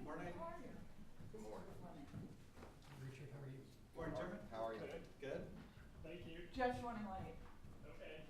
Morning. How are you? Good morning. Richard, how are you? Morning, Chairman. How are you? Good. Good. Thank you. Jeff's running late. Okay.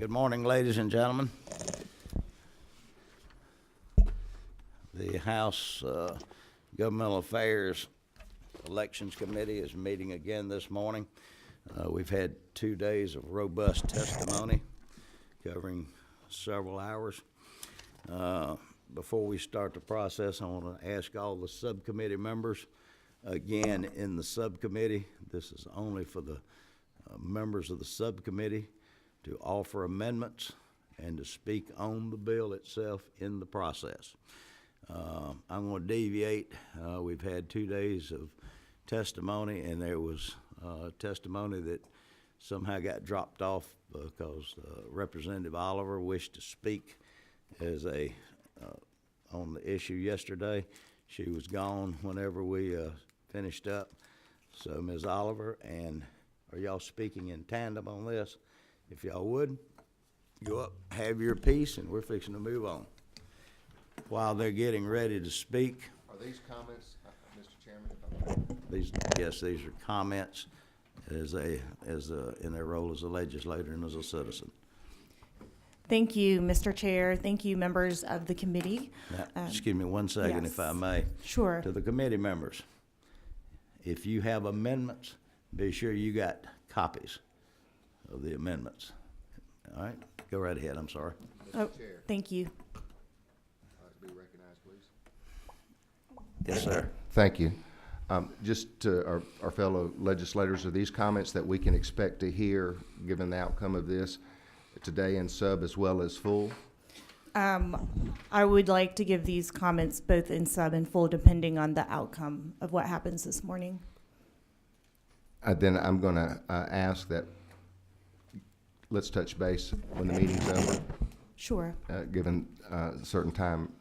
Good morning, ladies and gentlemen. The House Governmental Affairs Elections Committee is meeting again this morning. We've had 2 days of robust testimony covering several hours. Before we start the process, I want to ask all the subcommittee members, again, in the subcommittee, this is only for the members of the subcommittee, to offer amendments and to speak on the bill itself in the process. I'm going to deviate. We've had 2 days of testimony, and there was testimony that somehow got dropped off because Representative Oliver wished to speak as a on the issue yesterday. She was gone whenever we finished up. So, Ms. Oliver, and are y'all speaking in tandem on this? If y'all would, go up, have your piece, and we're fixing to move on. While they're getting ready to speak. Are these comments, Mr. Chairman? Yes, these are comments in their role as a legislator and as a citizen. Thank you, Mr. Chair. Thank you, members of the committee. Now, excuse me 1 second, yes. if I may. Sure. To the committee members, if you have amendments, be sure you got copies of the amendments. All right, go right ahead. I'm sorry. Oh, thank you. Be recognized, please. Yes, sir. Thank you. Just to our fellow legislators, are these comments that we can expect to hear, given the outcome of this, today in sub as well as full? I would like to give these comments both in sub and full, depending on the outcome of what happens this morning. Then I'm going to ask that let's touch base when the meeting's over. Sure. Given certain time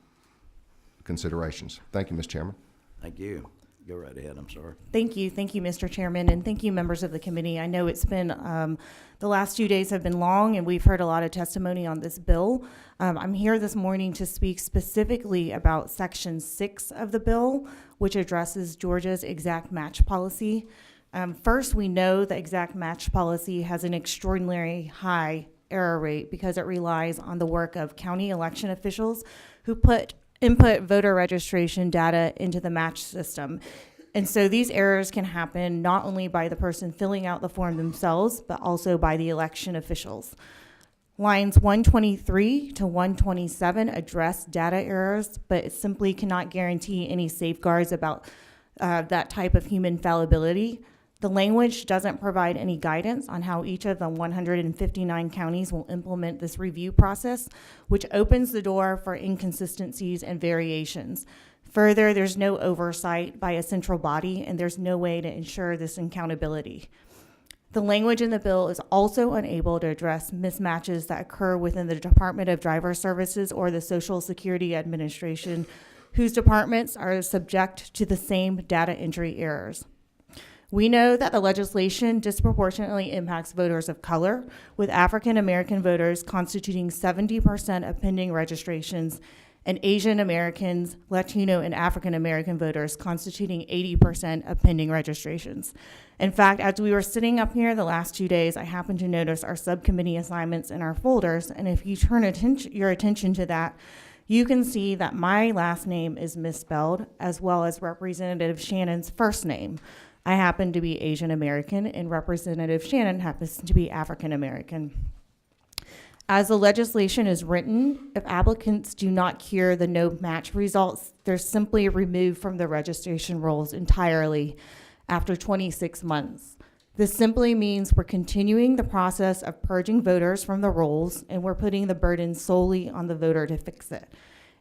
considerations. Thank you, Mr. Chairman. Thank you. Go right ahead. I'm sorry. Thank you, Mr. Chairman, and thank you, members of the committee. I know it's been, the last 2 days have been long, and we've heard a lot of testimony on this bill. I'm here this morning to speak specifically about Section 6 of the bill, which addresses Georgia's exact match policy. First, we know the exact match policy has an extraordinarily high error rate because it relies on the work of county election officials who input voter registration data into the match system. And so these errors can happen not only by the person filling out the form themselves, but also by the election officials. Lines 123 to 127 address data errors, but it simply cannot guarantee any safeguards about that type of human fallibility. The language doesn't provide any guidance on how each of the 159 counties will implement this review process, which opens the door for inconsistencies and variations. Further, there's no oversight by a central body, and there's no way to ensure this accountability. The language in the bill is also unable to address mismatches that occur within the Department of Driver Services or the Social Security Administration, whose departments are subject to the same data entry errors. We know that the legislation disproportionately impacts voters of color, with African American voters constituting 70% of pending registrations, and Asian Americans, Latino, and African American voters constituting 80% of pending registrations. In fact, as we were sitting up here the last 2 days, I happened to notice our subcommittee assignments in our folders, and if you turn your attention to that, you can see that my last name is misspelled, as well as Representative Shannon's first name. I happen to be Asian American, and Representative Shannon happens to be African American. As the legislation is written, if applicants do not cure the no match results, they're simply removed from the registration rolls entirely after 26 months. This simply means we're continuing the process of purging voters from the rolls, and we're putting the burden solely on the voter to fix it.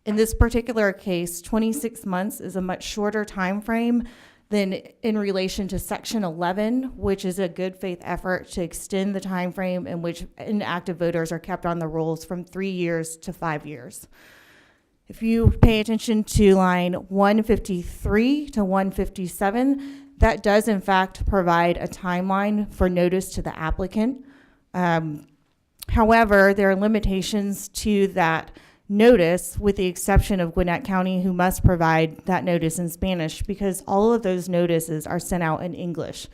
In this particular case, 26 months is a much shorter time frame than in relation to Section 11, which is a good faith effort to extend the time frame in which inactive voters are kept on the rolls from 3 years to 5 years. If you pay attention to line 153 to 157, that does in fact provide a timeline for notice to the applicant. However, there are limitations to that notice, with the exception of Gwinnett County, who must provide that notice in Spanish, because all of those notices are sent out in English.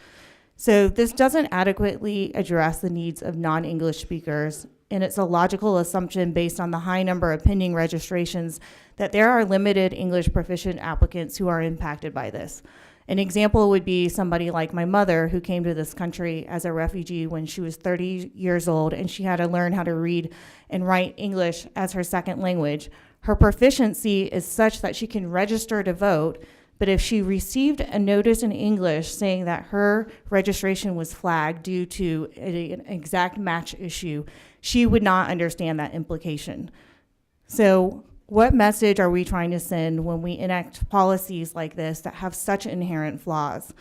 So this doesn't adequately address the needs of non-English speakers and it's a logical assumption based on the high number of pending registrations that there are limited English proficient applicants who are impacted by this. An example would be somebody like my mother, who came to this country as a refugee when she was 30 years old, and she had to learn how to read and write English as her second language. Her proficiency is such that she can register to vote, but if she received a notice in English saying that her registration was flagged due to an exact match issue, she would not understand that implication. So what message are we trying to send when we enact policies like this that have such inherent flaws?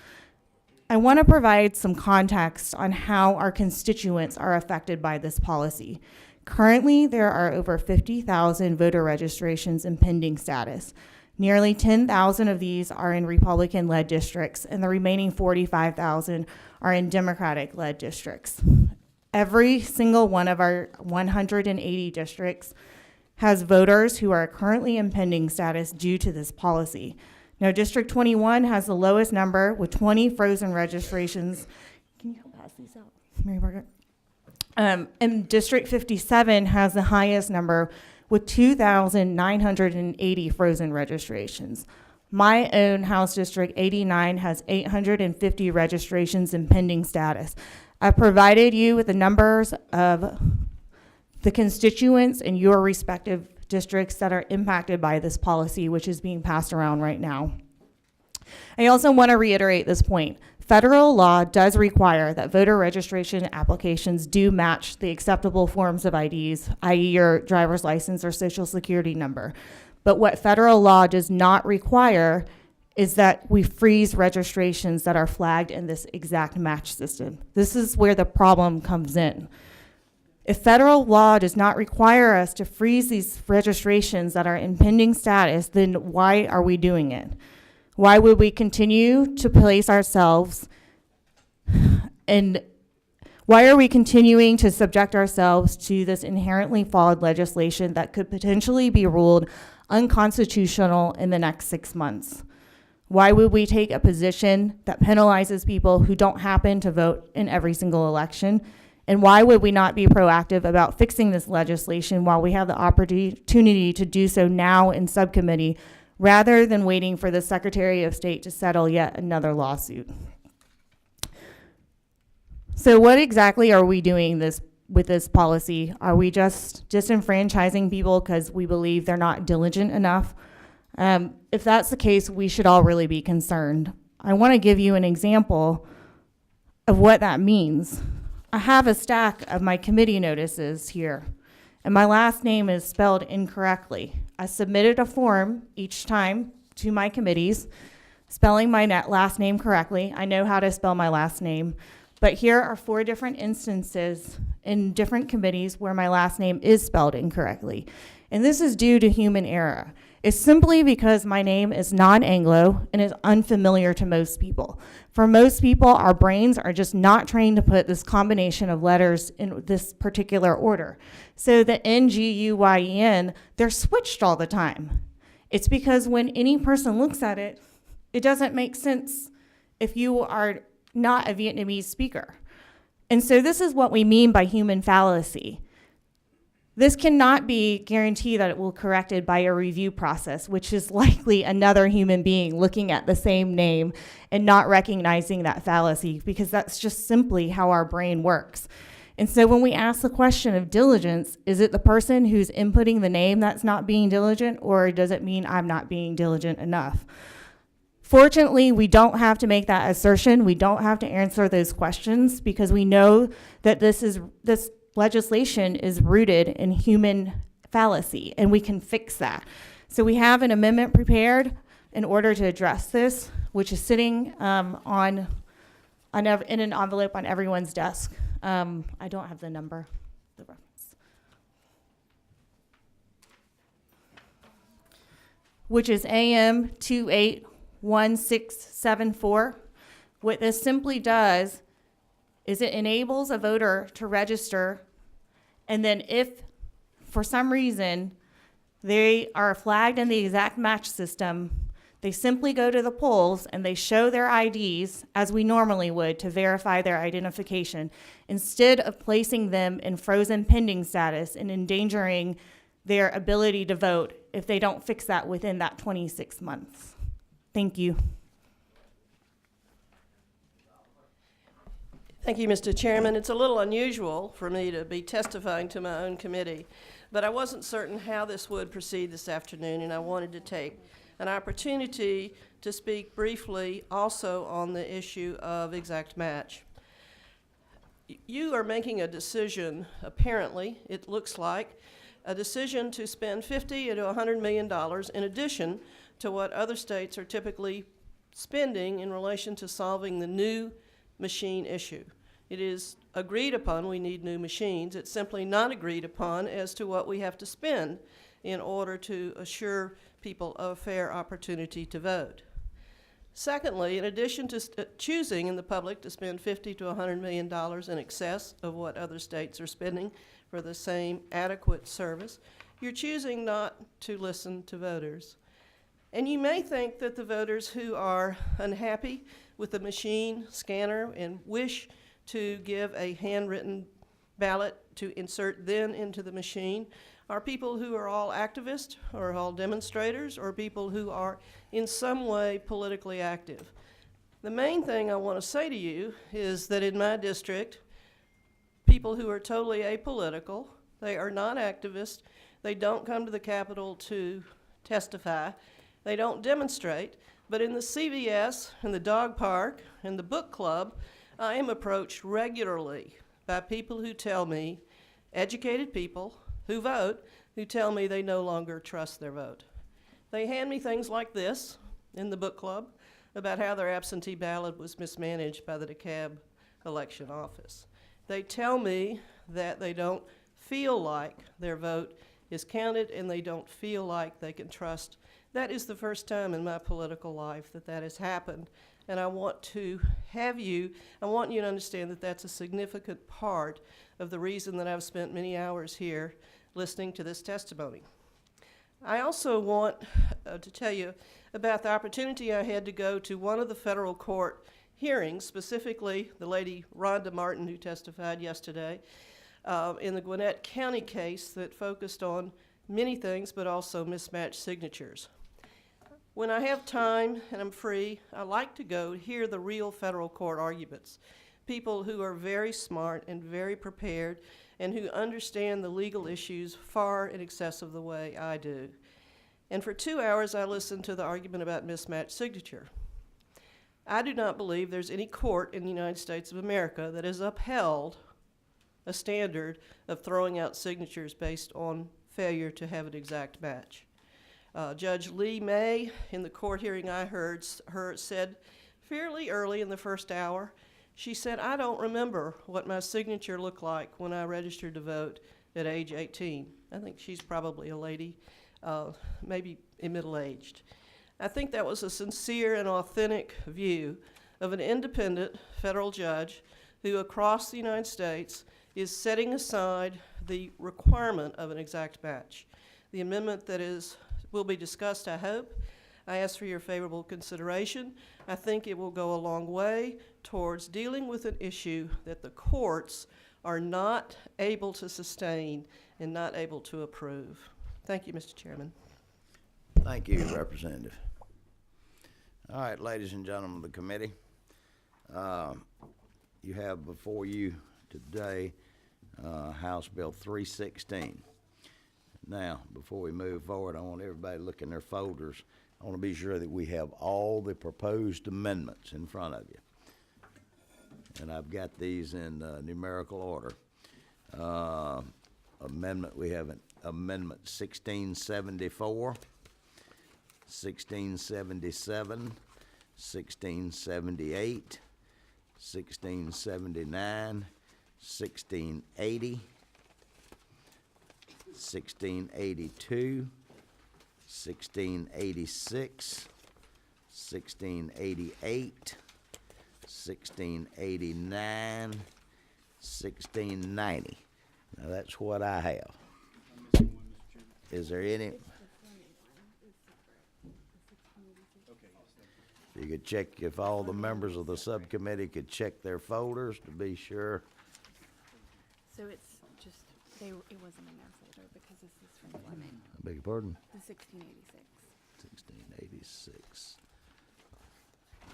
I want to provide some context on how our constituents are affected by this policy. Currently, there are over 50,000 voter registrations in pending status. Nearly 10,000 of these are in Republican-led districts, and the remaining 45,000 are in Democratic-led districts. Every single one of our 180 districts has voters who are currently in pending status due to this policy. Now, District 21 has the lowest number with 20 frozen registrations. Can you help pass these out, Mary Margaret? And District 57 has the highest number with 2,980 frozen registrations. My own House District 89 has 850 registrations in pending status. I provided you with the numbers of the constituents in your respective districts that are impacted by this policy, which is being passed around right now. I also want to reiterate this point. Federal law does require that voter registration applications do match the acceptable forms of IDs, i.e. your driver's license or social security number. But what federal law does not require is that we freeze registrations that are flagged in this exact match system. This is where the problem comes in. If federal law does not require us to freeze these registrations that are in pending status, then why are we doing it? Why would we continue to place ourselves and why are we continuing to subject ourselves to this inherently flawed legislation that could potentially be ruled unconstitutional in the next 6 months? Why would we take a position that penalizes people who don't happen to vote in every single election? And why would we not be proactive about fixing this legislation while we have the opportunity to do so now in subcommittee, rather than waiting for the Secretary of State to settle yet another lawsuit? So what exactly are we doing with this policy? Are we just disenfranchising people because we believe they're not diligent enough? If that's the case, we should all really be concerned. I want to give you an example of what that means. I have a stack of my committee notices here, and my last name is spelled incorrectly. I submitted a form each time to my committees, spelling my last name correctly. I know how to spell my last name, but here are 4 different instances in different committees where my last name is spelled incorrectly. And this is due to human error. It's simply because my name is non-Anglo and is unfamiliar to most people. For most people, our brains are just not trained to put this combination of letters in this particular order. So the N-G-U-Y-E-N, they're switched all the time. It's because when any person looks at it, it doesn't make sense if you are not a Vietnamese speaker. And so this is what we mean by human fallacy. This cannot be guaranteed that it will be corrected by a review process, which is likely another human being looking at the same name and not recognizing that fallacy, because that's just simply how our brain works. And so when we ask the question of diligence, is it the person who's inputting the name that's not being diligent, or does it mean I'm not being diligent enough? Fortunately, we don't have to make that assertion. We don't have to answer those questions, because we know that this legislation is rooted in human fallacy, and we can fix that. So we have an amendment prepared in order to address this, which is sitting in an envelope on everyone's desk. I don't have the number, the reference, which is AM 281674. What this simply does is it enables a voter to register, and then if for some reason they are flagged in the exact match system, They simply go to the polls and they show their IDs as we normally would to verify their identification, instead of placing them in frozen pending status and endangering their ability to vote if they don't fix that within that 26 months. Thank you. Thank you, Mr. Chairman. It's a little unusual for me to be testifying to my own committee, but I wasn't certain how this would proceed this afternoon, and I wanted to take an opportunity to speak briefly also on the issue of exact match. You are making a decision, apparently, it looks like, a decision to spend $50 to $100 million in addition to what other states are typically spending in relation to solving the new machine issue. It is agreed upon we need new machines. It's simply not agreed upon as to what we have to spend in order to assure people a fair opportunity to vote. Secondly, in addition to choosing in the public to spend $50 to $100 million in excess of what other states are spending for the same adequate service, you're choosing not to listen to voters. And you may think that the voters who are unhappy with the machine scanner and wish to give a handwritten ballot to insert then into the machine are people who are all activists or all demonstrators or people who are in some way politically active. The main thing I want to say to you is that in my district, people who are totally apolitical, they are not activists, they don't come to the Capitol to testify, they don't demonstrate, but in the CVS, in the dog park, in the book club, I am approached regularly by people who tell me, educated people who vote, who tell me they no longer trust their vote. They hand me things like this in the book club about how their absentee ballot was mismanaged by the DeKalb election office. They tell me that they don't feel like their vote is counted and they don't feel like they can trust. That is the first time in my political life that that has happened. And I want you to understand that that's a significant part of the reason that I've spent many hours here listening to this testimony. I also want to tell you about the opportunity I had to go to one of the federal court hearings, specifically the lady Rhonda Martin who testified yesterday in the Gwinnett County case that focused on many things but also mismatched signatures. When I have time and I'm free, I like to go hear the real federal court arguments. People who are very smart and very prepared and who understand the legal issues far in excess of the way I do. And for 2 hours, I listened to the argument about mismatched signature. I do not believe there's any court in the United States of America that has upheld a standard of throwing out signatures based on failure to have an exact match. Judge Lee May, in the court hearing I heard, said fairly early in the first hour, she said, I don't remember what my signature looked like when I registered to vote at age 18. I think she's probably a lady, maybe middle-aged. I think that was a sincere and authentic view of an independent federal judge who across the United States is setting aside the requirement of an exact match. The amendment that will be discussed, I hope. I ask for your favorable consideration. I think it will go a long way towards dealing with an issue that the courts are not able to sustain and not able to approve. Thank you, Mr. Chairman. Thank you, Representative. All right, ladies and gentlemen of the committee, you have before you today House Bill 316. Now, before we move forward, I want everybody to look in their folders. I want to be sure that we have all the proposed amendments in front of you. And I've got these in numerical order. We have an Amendment 1674, 1677, 1678, 1679, 1680, 1682, 1686, 1688, 1689, 1690. Now that's what I have. Is there any? You could check if all the members of the subcommittee could check their folders to be sure. So it's just, it wasn't in their folder because this is from Fleming, I beg your pardon? the 1686. 1686.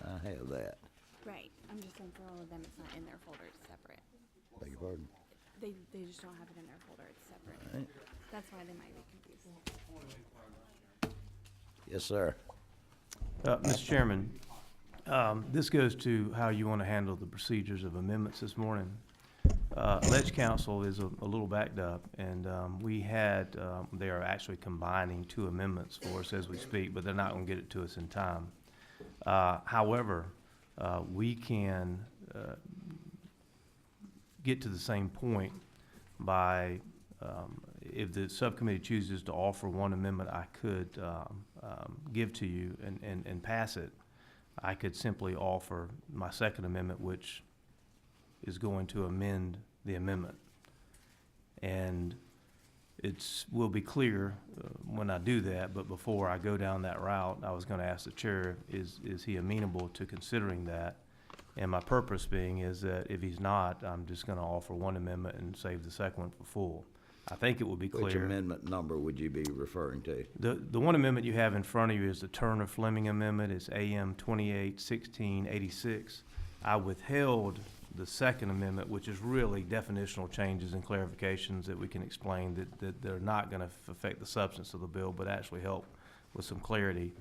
I have that. Right, I'm just saying for all of them, it's not in their folder, it's separate. Beg your pardon? They just don't have it in their folder, it's separate. Right. That's why they might be confused. Yes, sir. Mr. Chairman, this goes to how you want to handle the procedures of amendments this morning. Ledge Council is a little backed up, and they are actually combining two amendments for us as we speak, but they're not going to get it to us in time. However, we can get to the same point by, if the subcommittee chooses to offer one amendment I could give to you and pass it, I could simply offer my second amendment, which is going to amend the amendment. And will be clear when I do that, but before I go down that route, I was going to ask the chair, is he amenable to considering that? And my purpose being is that if he's not, I'm just going to offer one amendment and save the second one for full. I think it will be Which clear. amendment number would you be referring to? The one amendment you have in front of you is the Turner-Fleming amendment. It's AM 281686. I withheld the second amendment, which is really definitional changes and clarifications that we can explain that they're not going to affect the substance of the bill, but actually help with some clarity.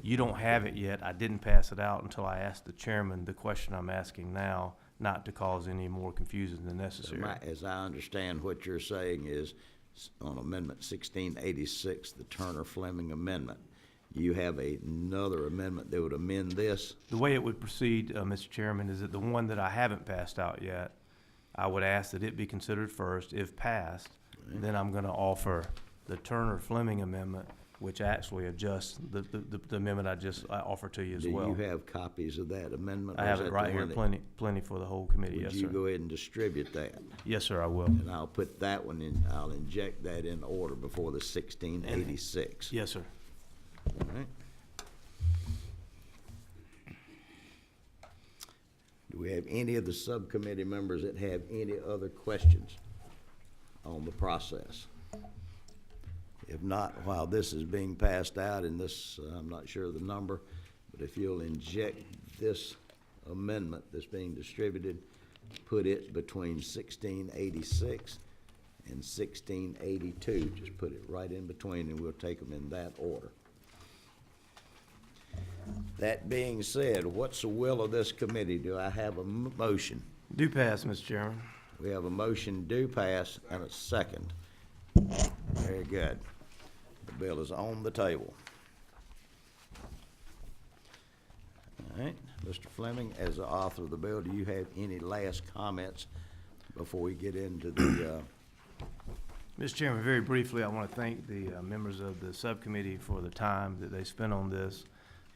You don't have it yet. I didn't pass it out until I asked the chairman the question I'm asking now, not to cause any more confusion than necessary. As I understand, what you're saying is, on Amendment 1686, the Turner-Fleming Amendment, you have another amendment that would amend this? The way it would proceed, Mr. Chairman, is that the one that I haven't passed out yet, I would ask that it be considered first. If passed, then I'm going to offer the Turner-Fleming Amendment, which actually adjusts the amendment I offered to you as well. Do you have copies of that amendment? I have it right here, plenty for the whole committee, yes, Would you sir. go ahead and distribute that? Yes, sir, I will. And I'll put that one in, I'll inject that in order before the 1686. Yes, sir. All right. Do we have any of the subcommittee members that have any other questions on the process? If not, while this is being passed out, and this, I'm not sure of the number, but if you'll inject this amendment that's being distributed, put it between 1686 and 1682. Just put it right in between, and we'll take them in that order. That being said, what's the will of this committee? Do I have a motion? Do pass, Mr. Chairman. We have a motion do pass and a second. Very good. The bill is on the table. All right, Mr. Fleming, as the author of the bill, do you have any last comments before we get into the, Mr. Chairman, very briefly, I want to thank the members of the subcommittee for the time that they spent on this.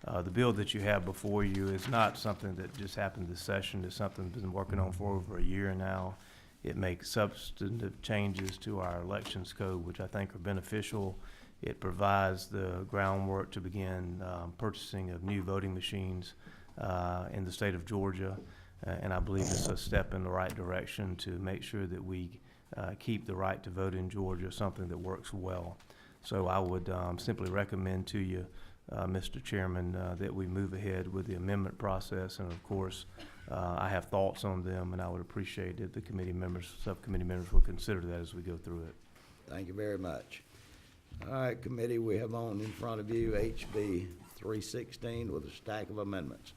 The bill that you have before you is not something that just happened this session. It's something we've been working on for over a year now. It makes substantive changes to our elections code, which I think are beneficial. It provides the groundwork to begin purchasing of new voting machines in the state of Georgia. And I believe it's a step in the right direction to make sure that we keep the right to vote in Georgia, something that works well. So I would simply recommend to you, Mr. Chairman, that we move ahead with the amendment process. And of course, I have thoughts on them, and I would appreciate if the committee members, subcommittee members would consider that as we go through it. thank you very much. All right, committee, we have on in front of you HB 316 with a stack of amendments.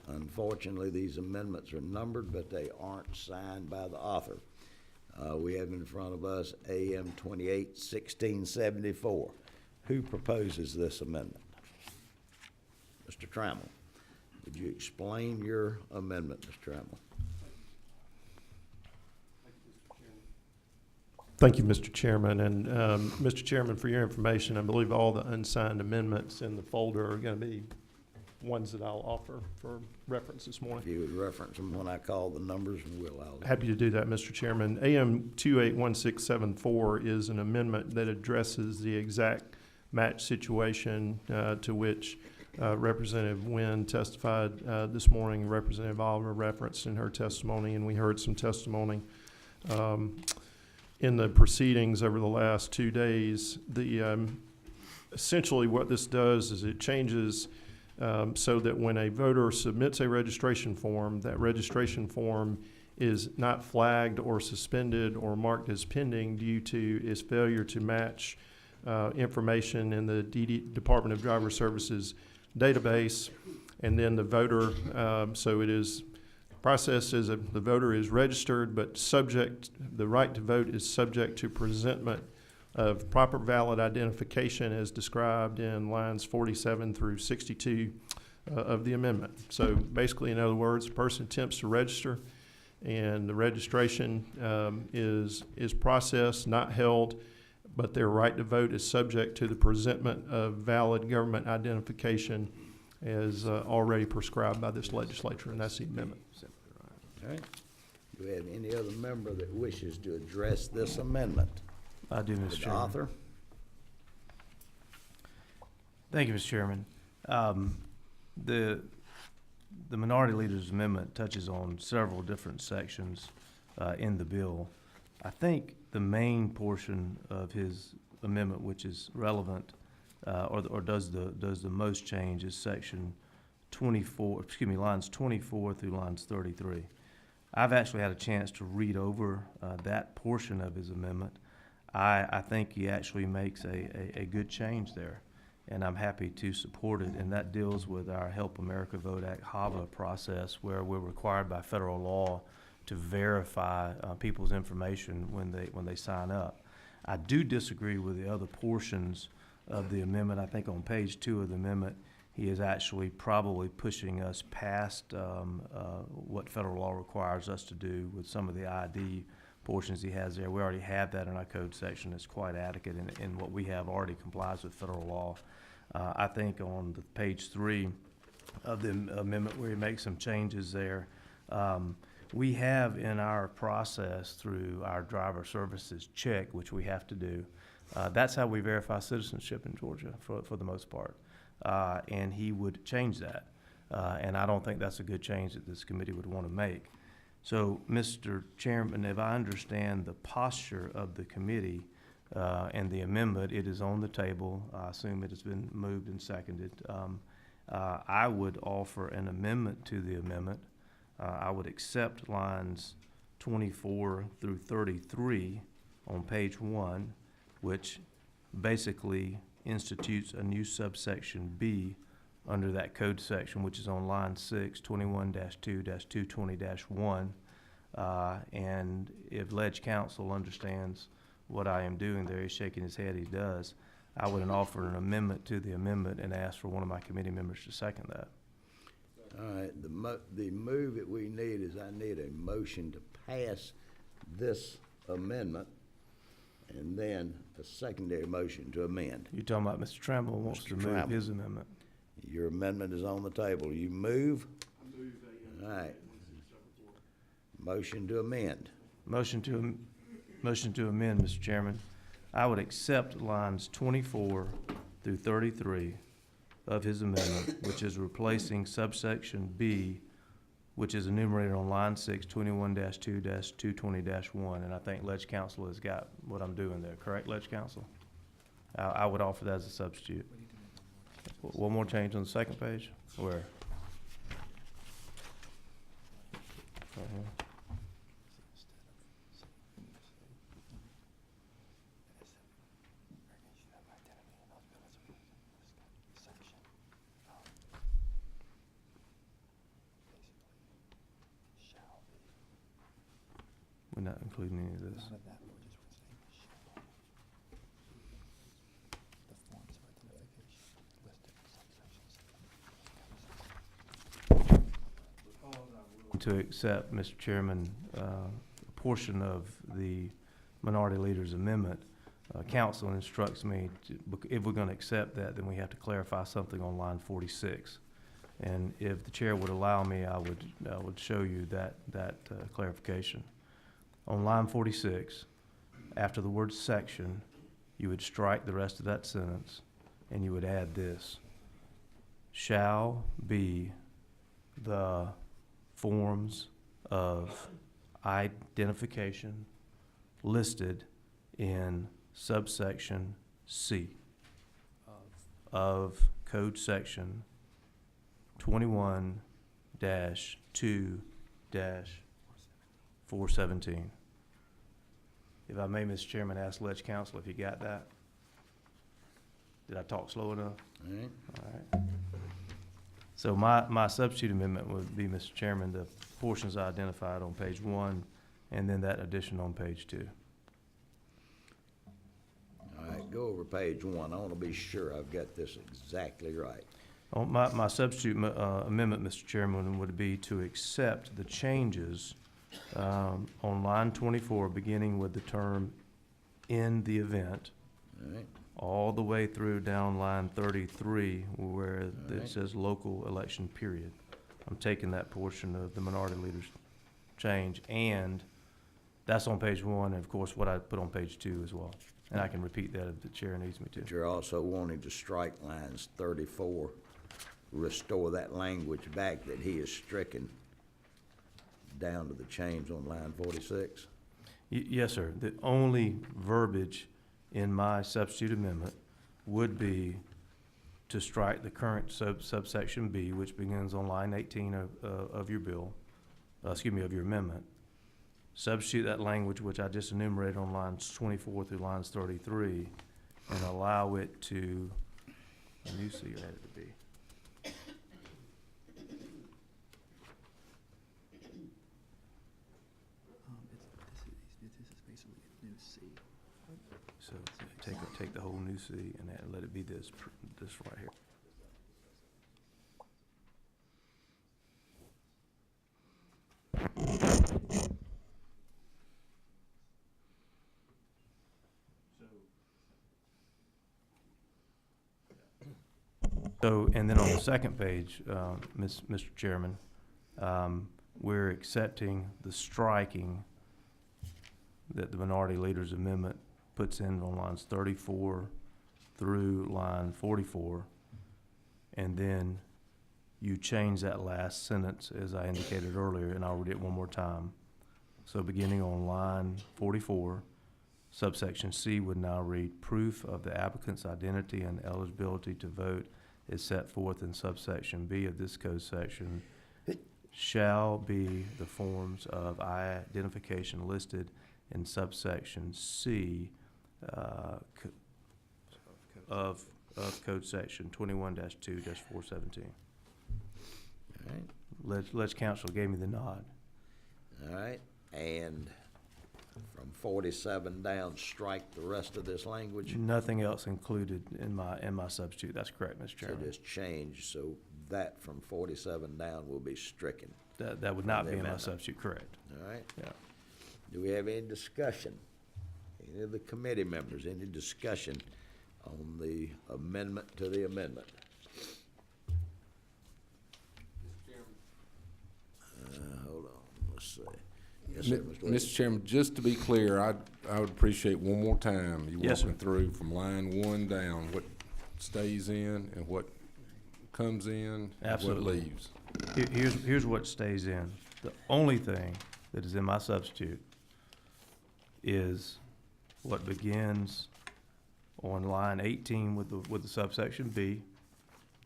Unfortunately, these amendments are numbered, but they aren't signed by the author. We have in front of us AM 281674. Who proposes this amendment? Mr. Trammell, would you explain your amendment, Mr. Trammell? Thank you, Mr. Chairman. And Mr. Chairman, for your information, I believe all the unsigned amendments in the folder are going to be ones that I'll offer for reference this If morning. you would reference them when I call the numbers, and I'll Happy to do that, Mr. Chairman. AM 281674 is an amendment that addresses the exact match situation to which Representative Wynn testified this morning. Representative Oliver referenced in her testimony, and we heard some testimony in the proceedings over the last 2 days. Essentially what this does is it changes so that when a voter submits a registration form, that registration form is not flagged or suspended or marked as pending due to its failure to match information in the Department of Driver Services database. And then the voter, so it is processed as the voter is registered, but the right to vote is subject to presentment of proper valid identification as described in lines 47 through 62 of the amendment. So basically, in other words, a person attempts to register, and the registration is processed, not held, but their right to vote is subject to the presentment of valid government identification as already prescribed by this legislature, and that's the amendment. All right. Do we have any other member that wishes to address this amendment? I do, Mr. The Chairman. author? Thank you, Mr. Chairman. The Minority Leader's Amendment touches on several different sections in the bill. I think the main portion of his amendment, which is relevant or does the most change, is section 24, lines 24 through lines 33. I've actually had a chance to read over that portion of his amendment. I think he actually makes a good change there, and I'm happy to support it. And that deals with our Help America Vote Act HAVA process, where we're required by federal law to verify people's information when they sign up. I do disagree with the other portions of the amendment. I think on page 2 of the amendment, he is actually probably pushing us past what federal law requires us to do with some of the ID portions he has there. We already have that in our code section. It's quite adequate, and what we have already complies with federal law. I think on the page 3 of the amendment where he makes some changes there, we have in our process through our driver services check, which we have to do, that's how we verify citizenship in Georgia for the most part. And he would change that. And I don't think that's a good change that this committee would want to make. So, Mr. Chairman, if I understand the posture of the committee and the amendment, it is on the table. I assume it has been moved and seconded. I would offer an amendment to the amendment. I would accept lines 24 through 33 on page 1, which basically institutes a new subsection B under that code section, which is on line 6, 21-2-220-1. And if Ledge Council understands what I am doing there, he's shaking his head, he does, I would offer an amendment to the amendment and ask for one of my committee members to second that. All right, the move that we need is I need a motion to pass this amendment and then a secondary motion to amend. You're talking about Mr. Tramble wants Mr. to move Tramble. his amendment. Your amendment is on the table. You move? All right. Motion to amend. Motion to amend, Mr. Chairman. I would accept lines 24 through 33 of his amendment, which is replacing subsection B, which is enumerated on line 6, 21-2-220-1. And I think Ledge Council has got what I'm doing there. Correct, Ledge Council? I would offer that as a substitute. One more change on the second page? Where? Right here. We're not including any of this. To accept, Mr. Chairman, a portion of the Minority Leader's Amendment. Council instructs me, if we're going to accept that, then we have to clarify something on line 46. And if the chair would allow me, I would show you that clarification. On line 46, after the word section, you would strike the rest of that sentence, and you would add this. shall be the forms of identification listed in subsection C of Code Section 21-2-417. If I may, Mr. Chairman, ask Ledge Council if you got that. Did I talk slow enough? All right. All right. So my substitute amendment would be, Mr. Chairman, the portions I identified on page 1, and then that addition on page 2. All right, go over page 1. I want to be sure I've got this exactly right. My substitute amendment, Mr. Chairman, would be to accept the changes on line 24, beginning with the term "in the event," All right, all the way through down line 33, where right. it says "local election period." I'm taking that portion of the minority leader's change, and that's on page 1, and of course what I put on page 2 as well. And I can repeat that if the chair needs me to. but you're also wanting to strike lines 34, restore that language back that he has stricken down to the change on line 46? Yes, sir. The only verbiage in my substitute amendment would be to strike the current subsection B, which begins on line 18 of your bill, of your amendment. Substitute that language, which I just enumerated on lines 24 through lines 33, and allow it to, a new C you had it to be. This is basically a new C. So take the whole new C and let it be this right here. So, and then on the second page, Mr. Chairman, we're accepting the striking that the minority leader's amendment puts in on lines 34 through line 44. And then you change that last sentence, as I indicated earlier, and I'll read it one more time. So beginning on line 44, subsection C would now read, "Proof of the applicant's identity and eligibility to vote is set forth in subsection B of this code section shall be the forms of identification listed in subsection C of code section 21-2-417. All right, Ledge Council gave me the nod. all right, and from 47 down, strike the rest of this language? Nothing else included in my substitute. That's correct, Mr. So Chairman. just change, so that from 47 down will be stricken, That would not the be in my amendment. substitute, correct. all right? Yeah. Do we have any discussion? Any of the committee members, any discussion on the amendment to the amendment? Hold on, let's see. Yes, sir, Mr. Williams. Mr. Chairman, just to be clear, I would appreciate one more time you Yes, sir. walking through from line 1 down, what stays in and what comes in and what Absolutely. leaves. Here's what stays in. The only thing that is in my substitute is what begins on line 18 with the subsection B,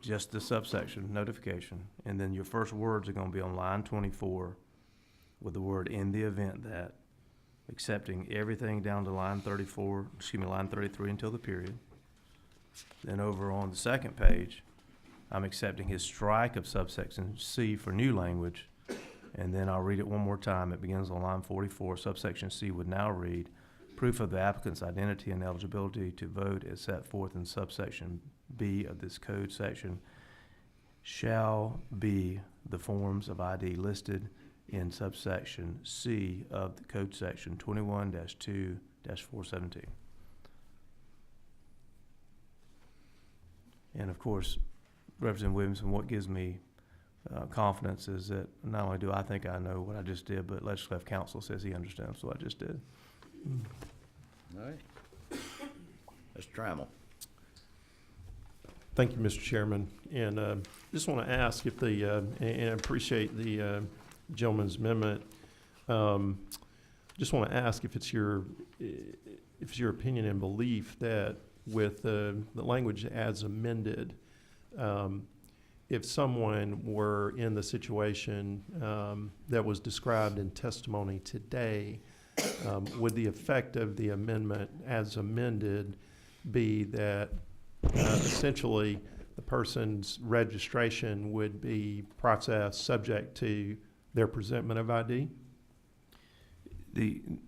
just the subsection notification, and then your first words are gonna be on line 24 with the word "in the event that," accepting everything down to line 33 until the period. Then over on the second page, I'm accepting his strike of subsection C for new language, and then I'll read it one more time. It begins on line 44. Subsection C would now read, "Proof of the applicant's identity and eligibility to vote is set forth in subsection B of this code section shall be the forms of ID listed in subsection C of the code section 21-2-417. And of course, Representative Williamson, what gives me confidence is that not only do I think I know what I just did, but Legislative Council says he understands what I just did. All right. Mr. Trammell. Thank you, Mr. Chairman. And Just want to ask if the, and I appreciate the gentleman's amendment. Just want to ask if it's your opinion and belief that with the language as amended, if someone were in the situation that was described in testimony today, would the effect of the amendment as amended be that essentially the person's registration would be processed subject to their presentment of ID? To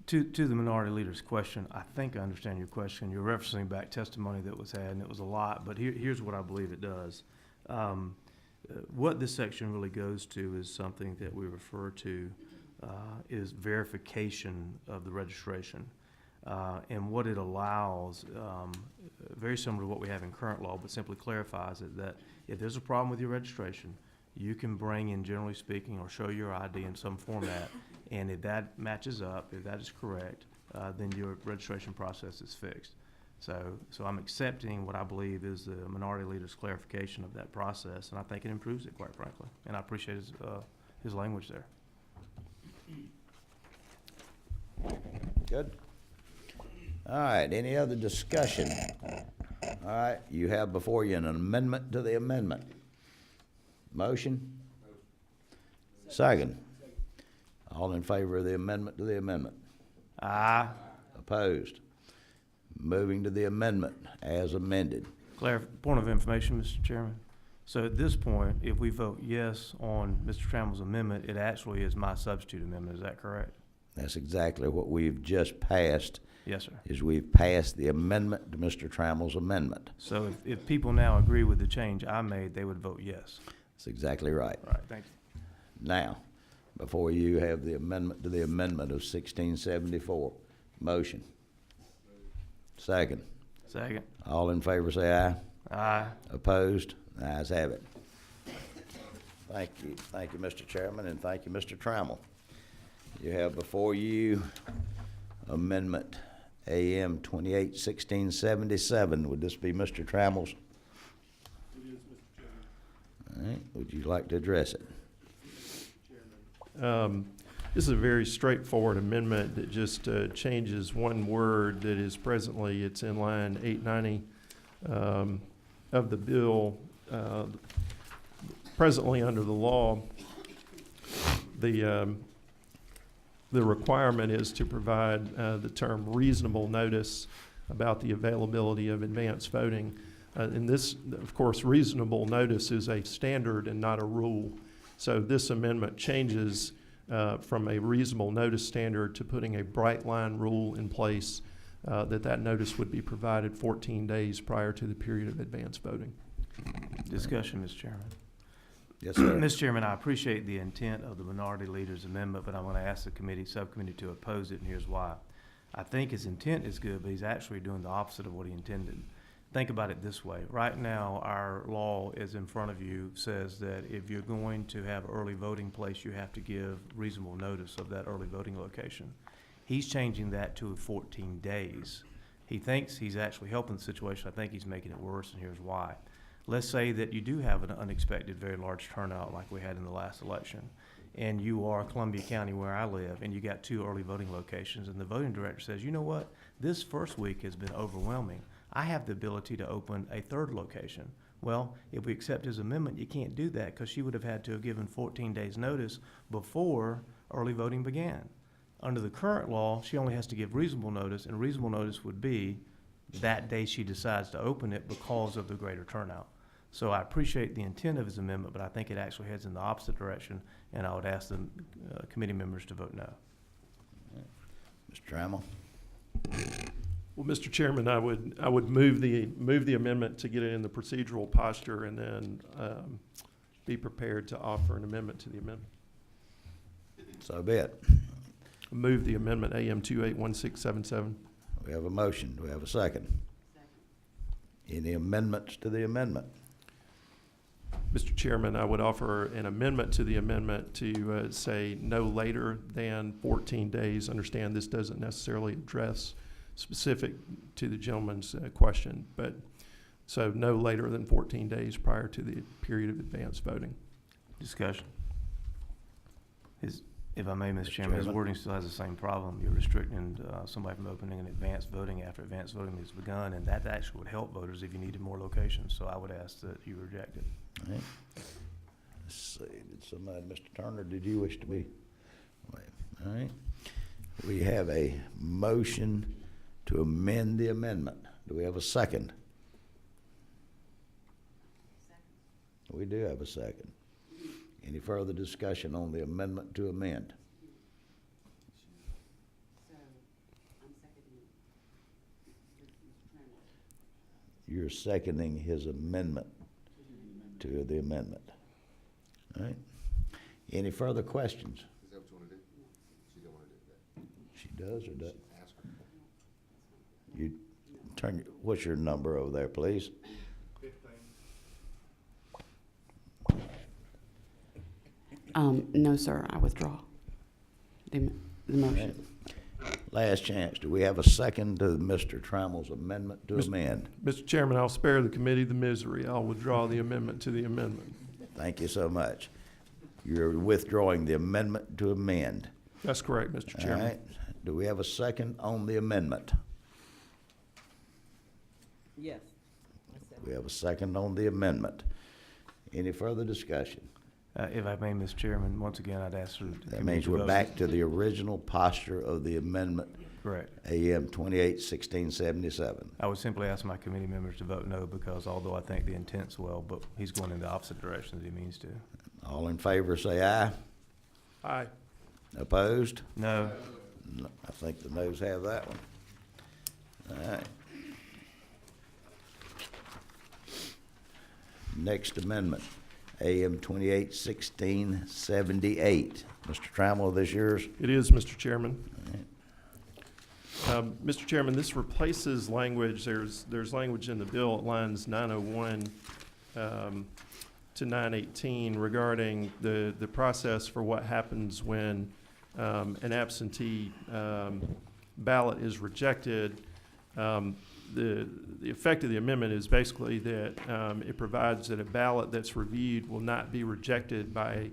the minority leader's question, I think I understand your question. You're referencing back testimony that was had, and it was a lot, but here's what I believe it does. What this section really goes to is something that we refer to is verification of the registration. And what it allows, very similar to what we have in current law, but simply clarifies it, that if there's a problem with your registration, you can bring in, generally speaking, or show your ID in some format, and if that matches up, if that is correct, then your registration process is fixed. So I'm accepting what I believe is the minority leader's clarification of that process, and I think it improves it, quite frankly. And I appreciate his language there. Good. All right, any other discussion? All right, you have before you an amendment to the amendment. Motion? Second. All in favor of the amendment to the amendment? Aye. Opposed? Moving to the amendment as amended. Point of information, Mr. Chairman. So at this point, if we vote yes on Mr. Trammell's amendment, it actually is my substitute amendment. Is that correct? That's exactly what we've just passed. Yes, sir. Is we've passed the amendment to Mr. Trammell's amendment. So if people now agree with the change I made, they would vote yes. That's exactly right. All right, thank you. Now, before you have the amendment to the amendment of 1674. Motion. Second. Second. All in favor say aye. Aye. Opposed? The ayes have it. Thank you. Thank you, Mr. Chairman, and thank you, Mr. Trammell. You have before you Amendment AM 281677. Would this be Mr. Trammell's? It is, Mr. Chairman. All right. Would you like to address it? This is a very straightforward amendment that just changes one word that is presently, it's in line 890 of the bill. Presently under the law, the requirement is to provide the term reasonable notice about the availability of advance voting. And this, of course, reasonable notice is a standard and not a rule. So this amendment changes from a reasonable notice standard to putting a bright line rule in place that notice would be provided 14 days prior to the period of advance voting. Discussion, Mr. Chairman. Yes, sir. Mr. Chairman, I appreciate the intent of the minority leader's amendment, but I'm going to ask the subcommittee to oppose it, and here's why. I think his intent is good, but he's actually doing the opposite of what he intended. Think about it this way. Right now, our law is in front of you, says that if you're going to have early voting place, you have to give reasonable notice of that early voting location. He's changing that to 14 days. He thinks he's actually helping the situation. I think he's making it worse, and here's why. Let's say that you do have an unexpected, very large turnout like we had in the last election, and you are Columbia County where I live, and you got 2 early voting locations, and the voting director says, you know what, this first week has been overwhelming. I have the ability to open a 3rd location. Well, if we accept his amendment, you can't do that because she would have had to have given 14 days notice before early voting began. Under the current law, she only has to give reasonable notice, and reasonable notice would be that day she decides to open it because of the greater turnout. So I appreciate the intent of his amendment, but I think it actually heads in the opposite direction, and I would ask the committee members to vote no. Mr. Trammell? Well, Mr. Chairman, I would move the amendment to get it in the procedural posture and then be prepared to offer an amendment to the amendment. So be it. Move the amendment AM 281677. We have a motion. Do we have a second? Any amendments to the amendment? Mr. Chairman, I would offer an amendment to the amendment to say no later than 14 days. Understand this doesn't necessarily address specific to the gentleman's question, but So no later than 14 days prior to the period of advance voting. Discussion. If I may, Mr. Mr. Chairman, his Chairman. wording still has the same problem. You're restricting somebody from opening an advanced voting after advanced voting has begun, and that actually would help voters if you needed more locations. So I would ask that you reject it. All right. Let's see, did somebody, Mr. Turner, did you wish to be? Wait, all right. We have a motion to amend the amendment. Do we have a second? We do have a second. Any further discussion on the amendment to amend? You're seconding his amendment to the amendment. All right. Any further questions? Is that what you want to do? She don't want to do that. She does or doesn't? Ask her. You turn, what's your number over there, please? No, sir, I withdraw the motion. Last chance. Do we have a second to Mr. Trammell's amendment to amend? Mr. Chairman, I'll spare the committee the misery. I'll withdraw the amendment to the amendment. Thank you so much. You're withdrawing the amendment to amend. That's correct, Mr. All Chairman. right. Do we have a second on the amendment? Yes. We have a second on the amendment. Any further discussion? If I may, Mr. Chairman, once again, I'd ask for the That committee means to we're vote. back to the original posture of the amendment, Correct. AM 28-1677. I would simply ask my committee members to vote no, because although I think the intent's well, but he's going in the opposite direction that he means to. All in favor, say aye. Aye. Opposed? No. No, I think the noes have that one. All right. Next amendment, AM 28-1678. Mr. Trammell, this yours? It is, Mr. Chairman. Mr. Chairman, this replaces language. There's language in the bill at lines 901 to 918 regarding the process for what happens when an absentee ballot is rejected. The effect of the amendment is basically that it provides that a ballot that's reviewed will not be rejected by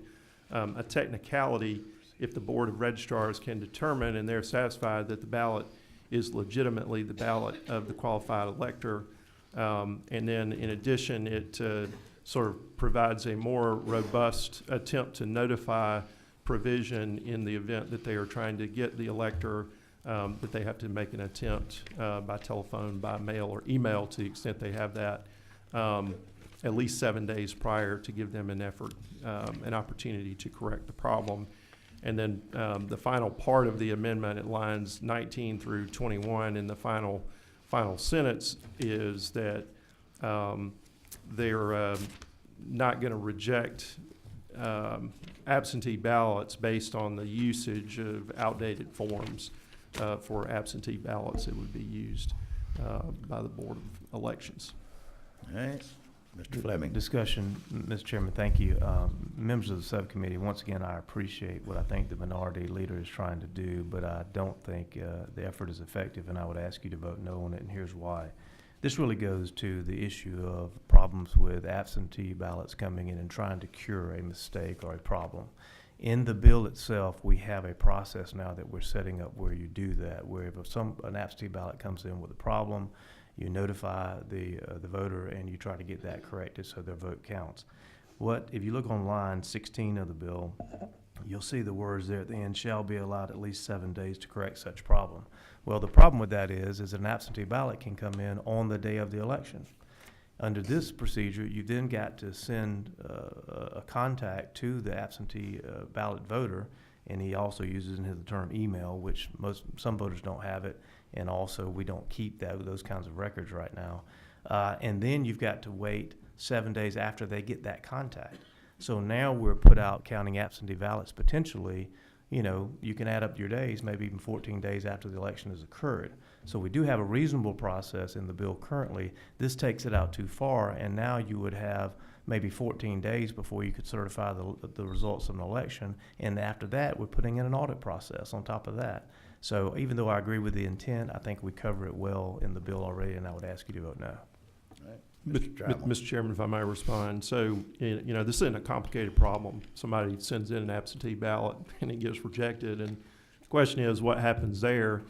a technicality if the Board of Registrars can determine and they're satisfied that the ballot is legitimately the ballot of the qualified elector. And then in addition, it sort of provides a more robust attempt to notify provision in the event that they are trying to get the elector that they have to make an attempt by telephone, by mail, or email to the extent they have that at least 7 days prior to give them an opportunity to correct the problem. And then the final part of the amendment at lines 19 through 21 in the final sentence is that they're not going to reject absentee ballots based on the usage of outdated forms for absentee ballots that would be used by the Board of Elections. All right. Mr. Fleming. Discussion, Mr. Chairman, thank you. Members of the subcommittee, once again, I appreciate what I think the minority leader is trying to do, but I don't think the effort is effective, and I would ask you to vote no on it, and here's why. This really goes to the issue of problems with absentee ballots coming in and trying to cure a mistake or a problem. In the bill itself, we have a process now that we're setting up where you do that, where if an absentee ballot comes in with a problem, you notify the voter and you try to get that corrected so their vote counts. If you look on line 16 of the bill, you'll see the words there at the end, shall be allowed at least 7 days to correct such problem. Well, the problem with that is an absentee ballot can come in on the day of the election. Under this procedure, you then got to send a contact to the absentee ballot voter, and he also uses in the term email, which some voters don't have it, and also we don't keep those kinds of records right now. And then you've got to wait 7 days after they get that contact. So now we're put out counting absentee ballots potentially, you can add up your days, maybe even 14 days after the election has occurred. So we do have a reasonable process in the bill currently. This takes it out too far, and now you would have maybe 14 days before you could certify the results of an election. And after that, we're putting in an audit process on top of that. So even though I agree with the intent, I think we cover it well in the bill already, and I would ask you to vote no. Mr. Trammell. Mr. Chairman, if I may respond. So, you know, this isn't a complicated problem. Somebody sends in an absentee ballot and it gets rejected. And the question is, what happens there?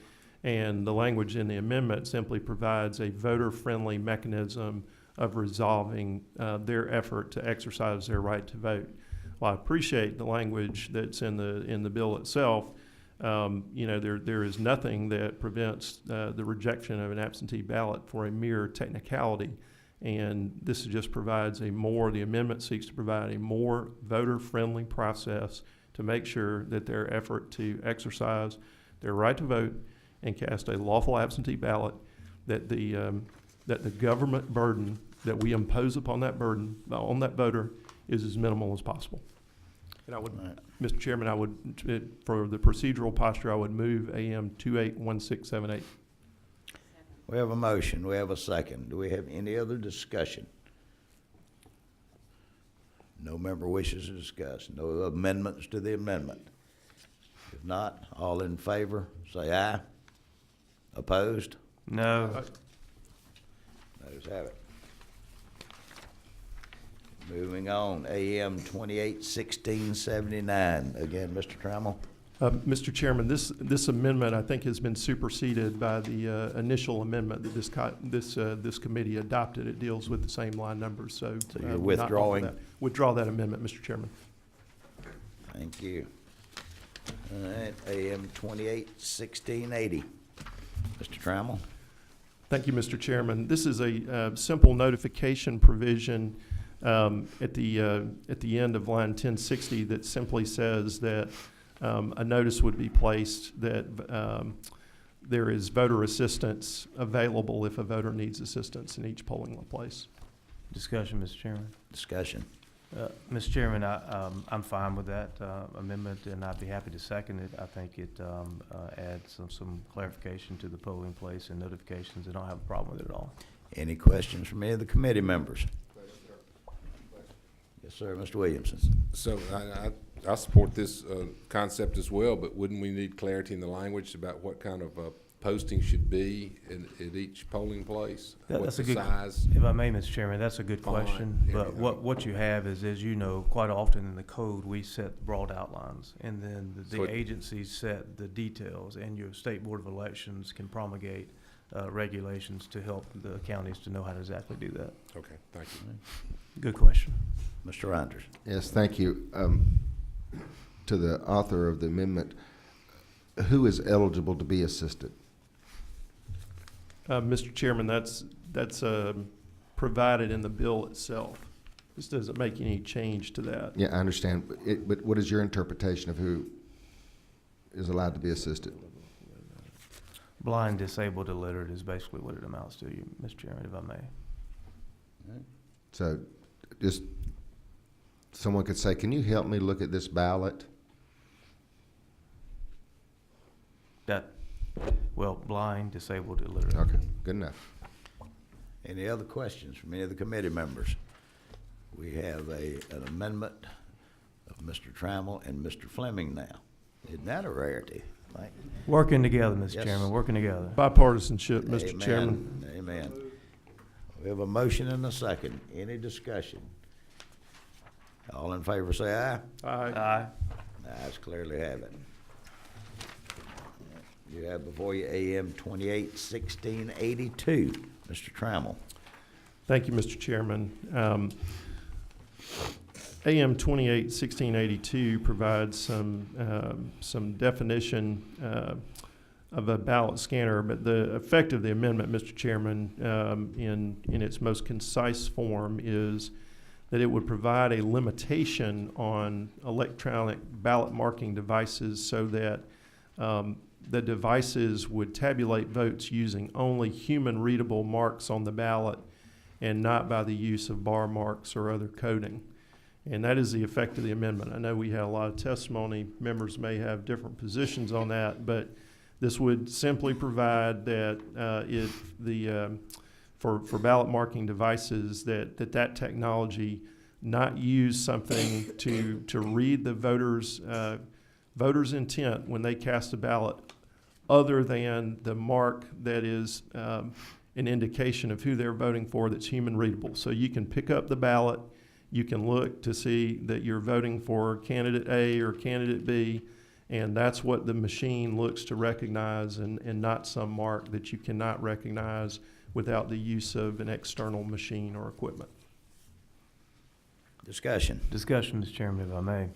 And the language in the amendment simply provides a voter-friendly mechanism of resolving their effort to exercise their right to vote. While I appreciate the language that's in the bill itself, you know, there is nothing that prevents the rejection of an absentee ballot for a mere technicality. And this just provides the amendment seeks to provide a more voter-friendly process to make sure that their effort to exercise their right to vote and cast a lawful absentee ballot, that the government burden that we impose upon that voter is as minimal as possible. And I would, Right. Mr. Chairman, for the procedural posture, I would move AM 281678. We have a motion, we have a second. Do we have any other discussion? No member wishes to discuss. No amendments to the amendment. If not, all in favor, say aye. Opposed? No. Noes have it. Moving on, AM 281679. Again, Mr. Trammell. Mr. Chairman, this amendment, I think, has been superseded by the initial amendment that this committee adopted. It deals with the same line numbers, so. So you're we're not offer withdrawing? that. Withdraw that amendment, Mr. Chairman. Thank you. All right, AM 281680. Mr. Trammell. Thank you, Mr. Chairman. This is a simple notification provision at the end of line 1060 that simply says that a notice would be placed that there is voter assistance available if a voter needs assistance in each polling place. Discussion, Mr. Chairman. Discussion. Mr. Chairman, I'm fine with that amendment, and I'd be happy to second it. I think it adds some clarification to the polling place and notifications. I don't have a problem with it at all. Any questions from any of the committee members? Yes, sir, Mr. Williamson. So I support this concept as well, but wouldn't we need clarity in the language about what kind of posting should be at each polling place? That's a good, size? if I may, Mr. Chairman, that's a good Font, question. But everything. what you have is, as you know, quite often in the code, we set broad outlines, and then So the agencies set the details, and your State Board of Elections can promulgate regulations to help the counties to know how to exactly do that. Okay, thank you. Good question. Mr. Rogers. Yes, thank you. To the author of the amendment, who is eligible to be assisted? Mr. Chairman, that's provided in the bill itself. This doesn't make any change to that. Yeah, I understand, but what is your interpretation of who is allowed to be assisted? Blind, disabled, illiterate is basically what it amounts to, Mr. Chairman, if I may. So just someone could say, can you help me look at this ballot? Blind, disabled, illiterate. Okay, good enough. Any other questions from any of the committee members? We have an amendment of Mr. Trammell and Mr. Fleming now. Isn't that a rarity? Like, Working together, Mr. Yes. Chairman, working together. Bipartisanship, Mr. amen, Chairman. Amen. We have a motion and a second. Any discussion? All in favor say aye. Aye. Ayes clearly have it. You have before you AM 281682. Mr. Trammell. Thank you, Mr. Chairman. AM 281682 provides some definition of a ballot scanner, but the effect of the amendment, Mr. Chairman, in its most concise form is that it would provide a limitation on electronic ballot marking devices so that the devices would tabulate votes using only human-readable marks on the ballot and not by the use of bar marks or other coding. And that is the effect of the amendment. I know we had a lot of testimony. Members may have different positions on that, but this would simply provide that for ballot marking devices that technology not use something to read the voters' intent when they cast a ballot other than the mark that is an indication of who they're voting for that's human readable. So you can pick up the ballot, you can look to see that you're voting for candidate A or candidate B, and that's what the machine looks to recognize, and not some mark that you cannot recognize without the use of an external machine or equipment. Discussion. Discussion, Mr. Chairman, if I may.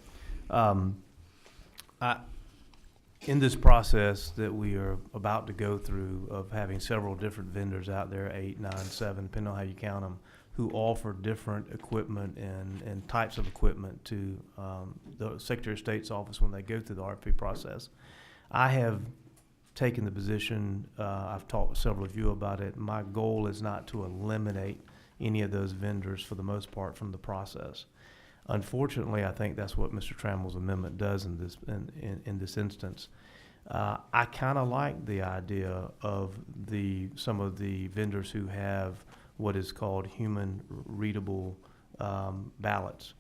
In this process that we are about to go through of having several different vendors out there, 8, 9, 7, depending on how you count them, who offer different equipment and types of equipment to the Secretary of State's office when they go through the RFP process. I have taken the position, I've talked with several of you about it, my goal is not to eliminate any of those vendors for the most part from the process. Unfortunately, I think that's what Mr. Trammell's amendment does in this instance. I kind of like the idea of some of the vendors who have what is called human readable ballots.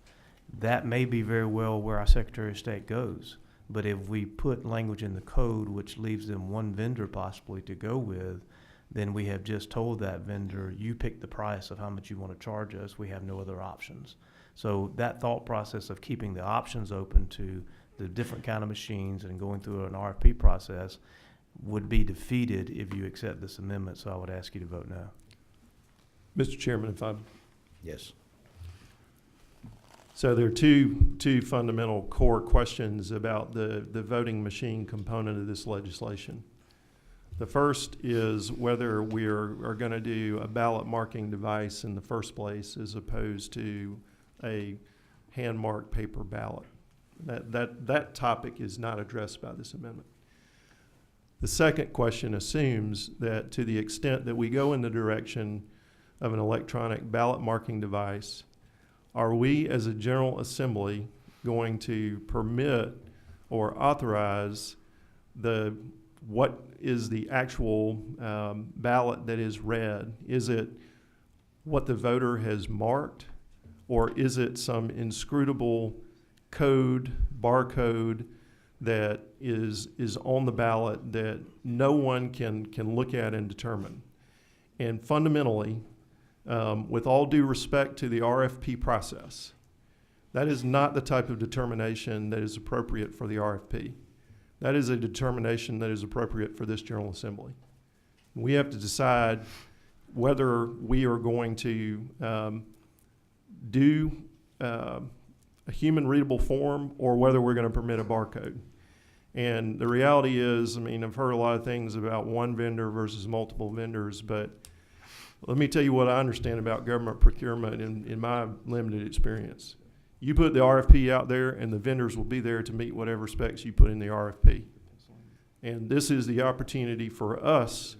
That may be very well where our Secretary of State goes. But if we put language in the code which leaves them one vendor possibly to go with, then we have just told that vendor, you pick the price of how much you want to charge us. We have no other options. So that thought process of keeping the options open to the different kind of machines and going through an RFP process would be defeated if you accept this amendment. So I would ask you to vote no. Mr. Chairman, if I Yes. So there are two fundamental core questions about the voting machine component of this legislation. The first is whether we are going to do a ballot marking device in the first place as opposed to a hand-marked paper ballot. That topic is not addressed by this amendment. The second question assumes that to the extent that we go in the direction of an electronic ballot marking device, are we as a General Assembly going to permit or authorize what is the actual ballot that is read? Is it what the voter has marked, or is it some inscrutable code, barcode that is on the ballot that no one can look at and determine? And fundamentally, with all due respect to the RFP process, that is not the type of determination that is appropriate for the RFP. That is a determination that is appropriate for this General Assembly. We have to decide whether we are going to do a human readable form or whether we're going to permit a barcode. And the reality is, I mean, I've heard a lot of things about one vendor versus multiple vendors, but let me tell you what I understand about government procurement in my limited experience. You put the RFP out there and the vendors will be there to meet whatever specs you put in the RFP. And this is the opportunity for us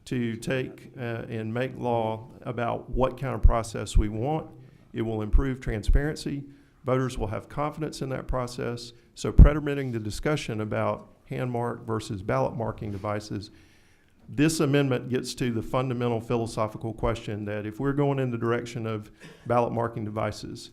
to take and make law about what kind of process we want. It will improve transparency. Voters will have confidence in that process. So predominating the discussion about hand mark versus ballot marking devices, this amendment gets to the fundamental philosophical question that if we're going in the direction of ballot marking devices,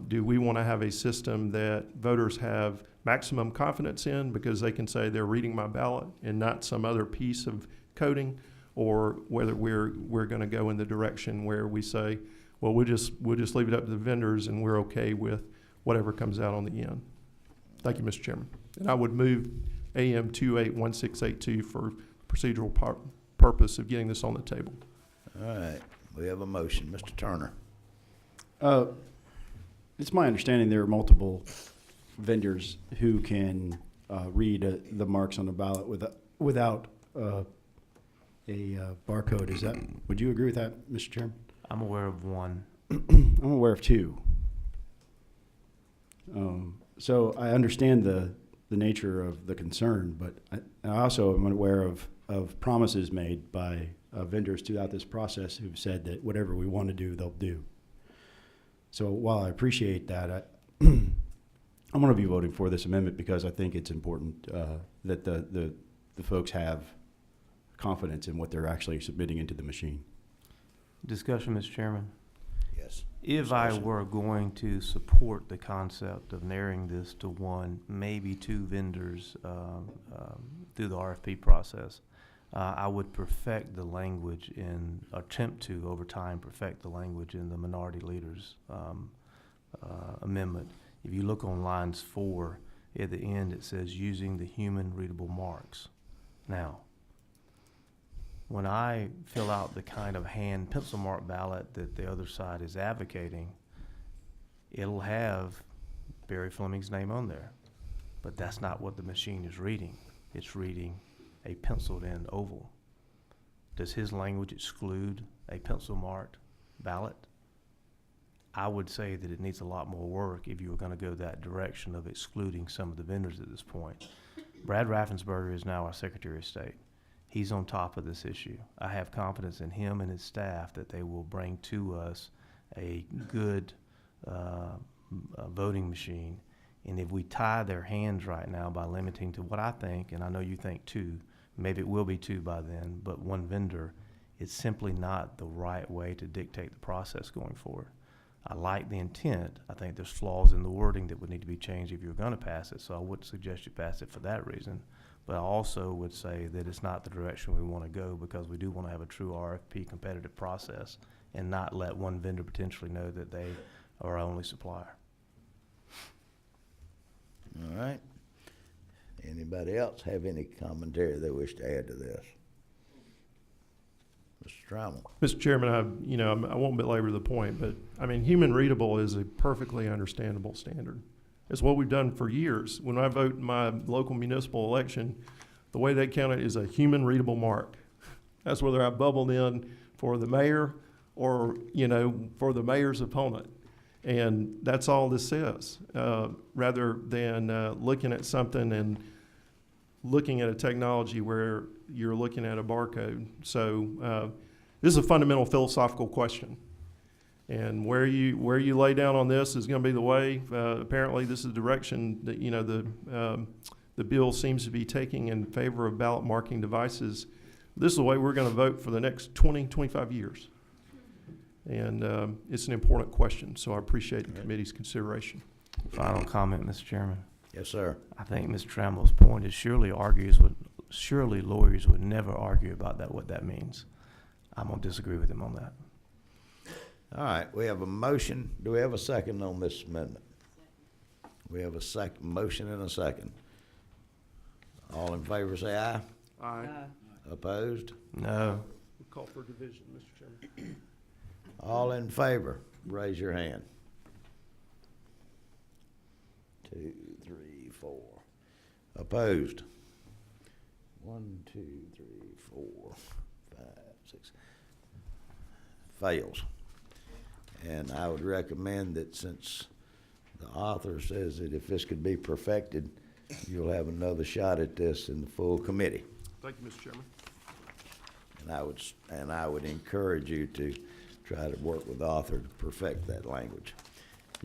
do we want to have a system that voters have maximum confidence in because they can say they're reading my ballot and not some other piece of coding, or whether we're going to go in the direction where we say, well, we'll just leave it up to the vendors and we're okay with whatever comes out on the end. Thank you, Mr. Chairman. And I would move AM 281682 for procedural purpose of getting this on the table. All right, we have a motion. Mr. Turner. It's my understanding there are multiple vendors who can read the marks on the ballot without a barcode. Would you agree with that, Mr. Chairman? I'm aware of one. I'm aware of two. So I understand the nature of the concern, but I also am aware of promises made by vendors throughout this process who've said that whatever we want to do, they'll do. So while I appreciate that, I'm going to be voting for this amendment because I think it's important that the folks have confidence in what they're actually submitting into the machine. Discussion, Mr. Chairman. Yes. If I were going to support the concept of narrowing this to one, maybe two vendors through the RFP process, I would perfect the language attempt to, over time, perfect the language in the minority leader's amendment. If you look on lines 4, at the end it says using the human readable marks. Now, when I fill out the kind of hand pencil mark ballot that the other side is advocating, it'll have Barry Fleming's name on there. But that's not what the machine is reading. It's reading a penciled in oval. Does his language exclude a pencil marked ballot? I would say that it needs a lot more work if you were going to go that direction of excluding some of the vendors at this point. Brad Raffensperger is now our Secretary of State. He's on top of this issue. I have confidence in him and his staff that they will bring to us a good voting machine. And if we tie their hands right now by limiting to what I think, and I know you think 2, maybe it will be 2 by then, but 1 vendor, it's simply not the right way to dictate the process going forward. I like the intent. I think there's flaws in the wording that would need to be changed if you're going to pass it, so I wouldn't suggest you pass it for that reason. But I also would say that it's not the direction we want to go, because we do want to have a true RFP competitive process and not let one vendor potentially know that they are our only supplier. All right. Anybody else have any commentary they wish to add to this? Mr. Trammell. Mr. Chairman, I won't belabor the point, but I mean, human readable is a perfectly understandable standard. It's what we've done for years. When I vote in my local municipal election, the way they count it is a human readable mark. That's whether I bubbled in for the mayor or, for the mayor's opponent. And that's all this says, rather than looking at something and looking at a technology where you're looking at a barcode. So this is a fundamental philosophical question. And where you lay down on this is going to be the way. Apparently, this is the direction that the bill seems to be taking in favor of ballot marking devices. This is the way we're going to vote for the next 20, 25 years. And it's an important question, so I appreciate the committee's consideration. Final comment, Mr. Chairman. Yes, sir. I think Mr. Trammell's point is surely lawyers would never argue about what that means. I'm going to disagree with him on that. All right, we have a motion. Do we have a second on this amendment? We have a motion and a second. All in favor say aye. Aye. Opposed? No. We call for division, Mr. Chairman. All in favor, raise your hand. 2, 3, 4. Opposed? 1, 2, 3, 4, 5, 6. Fails. And I would recommend that, since the author says that if this could be perfected, you'll have another shot at this in the full committee. Thank you, Mr. Chairman. And I would encourage you to try to work with the author to perfect that language.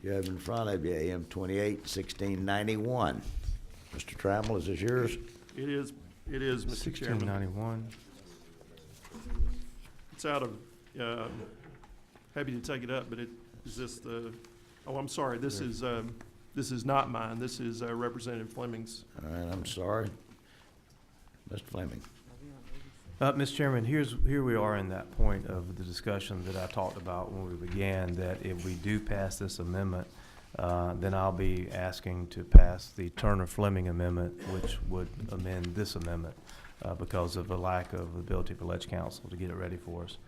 You have in front of you AM 28-1691. Mr. Trammell, is this yours? It is, Mr. Chairman. 1691. It's out of, happy to take it up, but is this I'm sorry, this is not mine. This is Representative Fleming's. All right, I'm sorry. Mr. Fleming. Mr. Chairman, here we are in that point of the discussion that I talked about when we began, that if we do pass this amendment, then I'll be asking to pass the Turner-Fleming amendment, which would amend this amendment because of a lack of ability for Ledge Council to get it ready for us.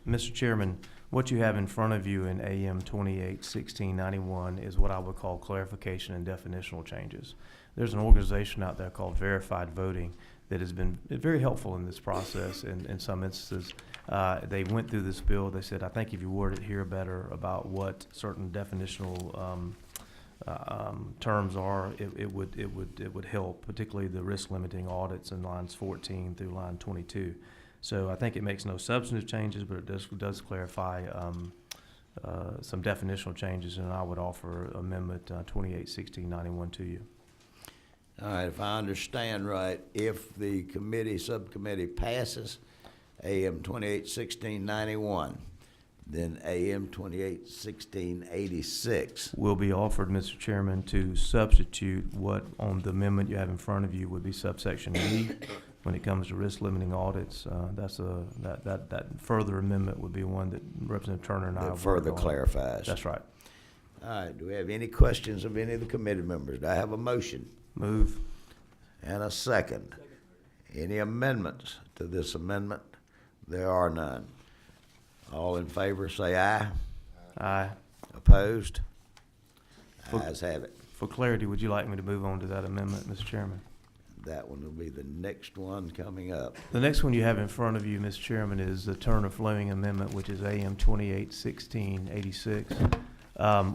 Mr. Chairman, what you have in front of you in AM 28-1691 is what I would call clarification and definitional changes. There's an organization out there called Verified Voting that has been very helpful in this process in some instances. They went through this bill. They said, I think if you word it here better about what certain definitional terms are, it would help, particularly the risk limiting audits in lines 14 through line 22. So I think it makes no substantive changes, but it does clarify some definitional changes, and I would offer Amendment 28-1691 to you. All right, if I understand right, if the subcommittee passes AM 28-1691, then AM 28-1686 will be offered, Mr. Chairman, to substitute what on the amendment you have in front of you would be subsection E when it comes to risk limiting audits. That further amendment would be one that Representative Turner and I That have further worked on. clarifies. That's right. All right, do we have any questions of any of the committee members? Do I have a motion Move. and a second? Any amendments to this amendment? There are none. All in favor, say aye. Aye. Opposed? For- Ayes have it. For clarity, would you like me to move on to that amendment, Mr. Chairman? That one will be the next one coming up. The next one you have in front of you, Mr. Chairman, is the Turner-Fleming Amendment, which is AM 281686.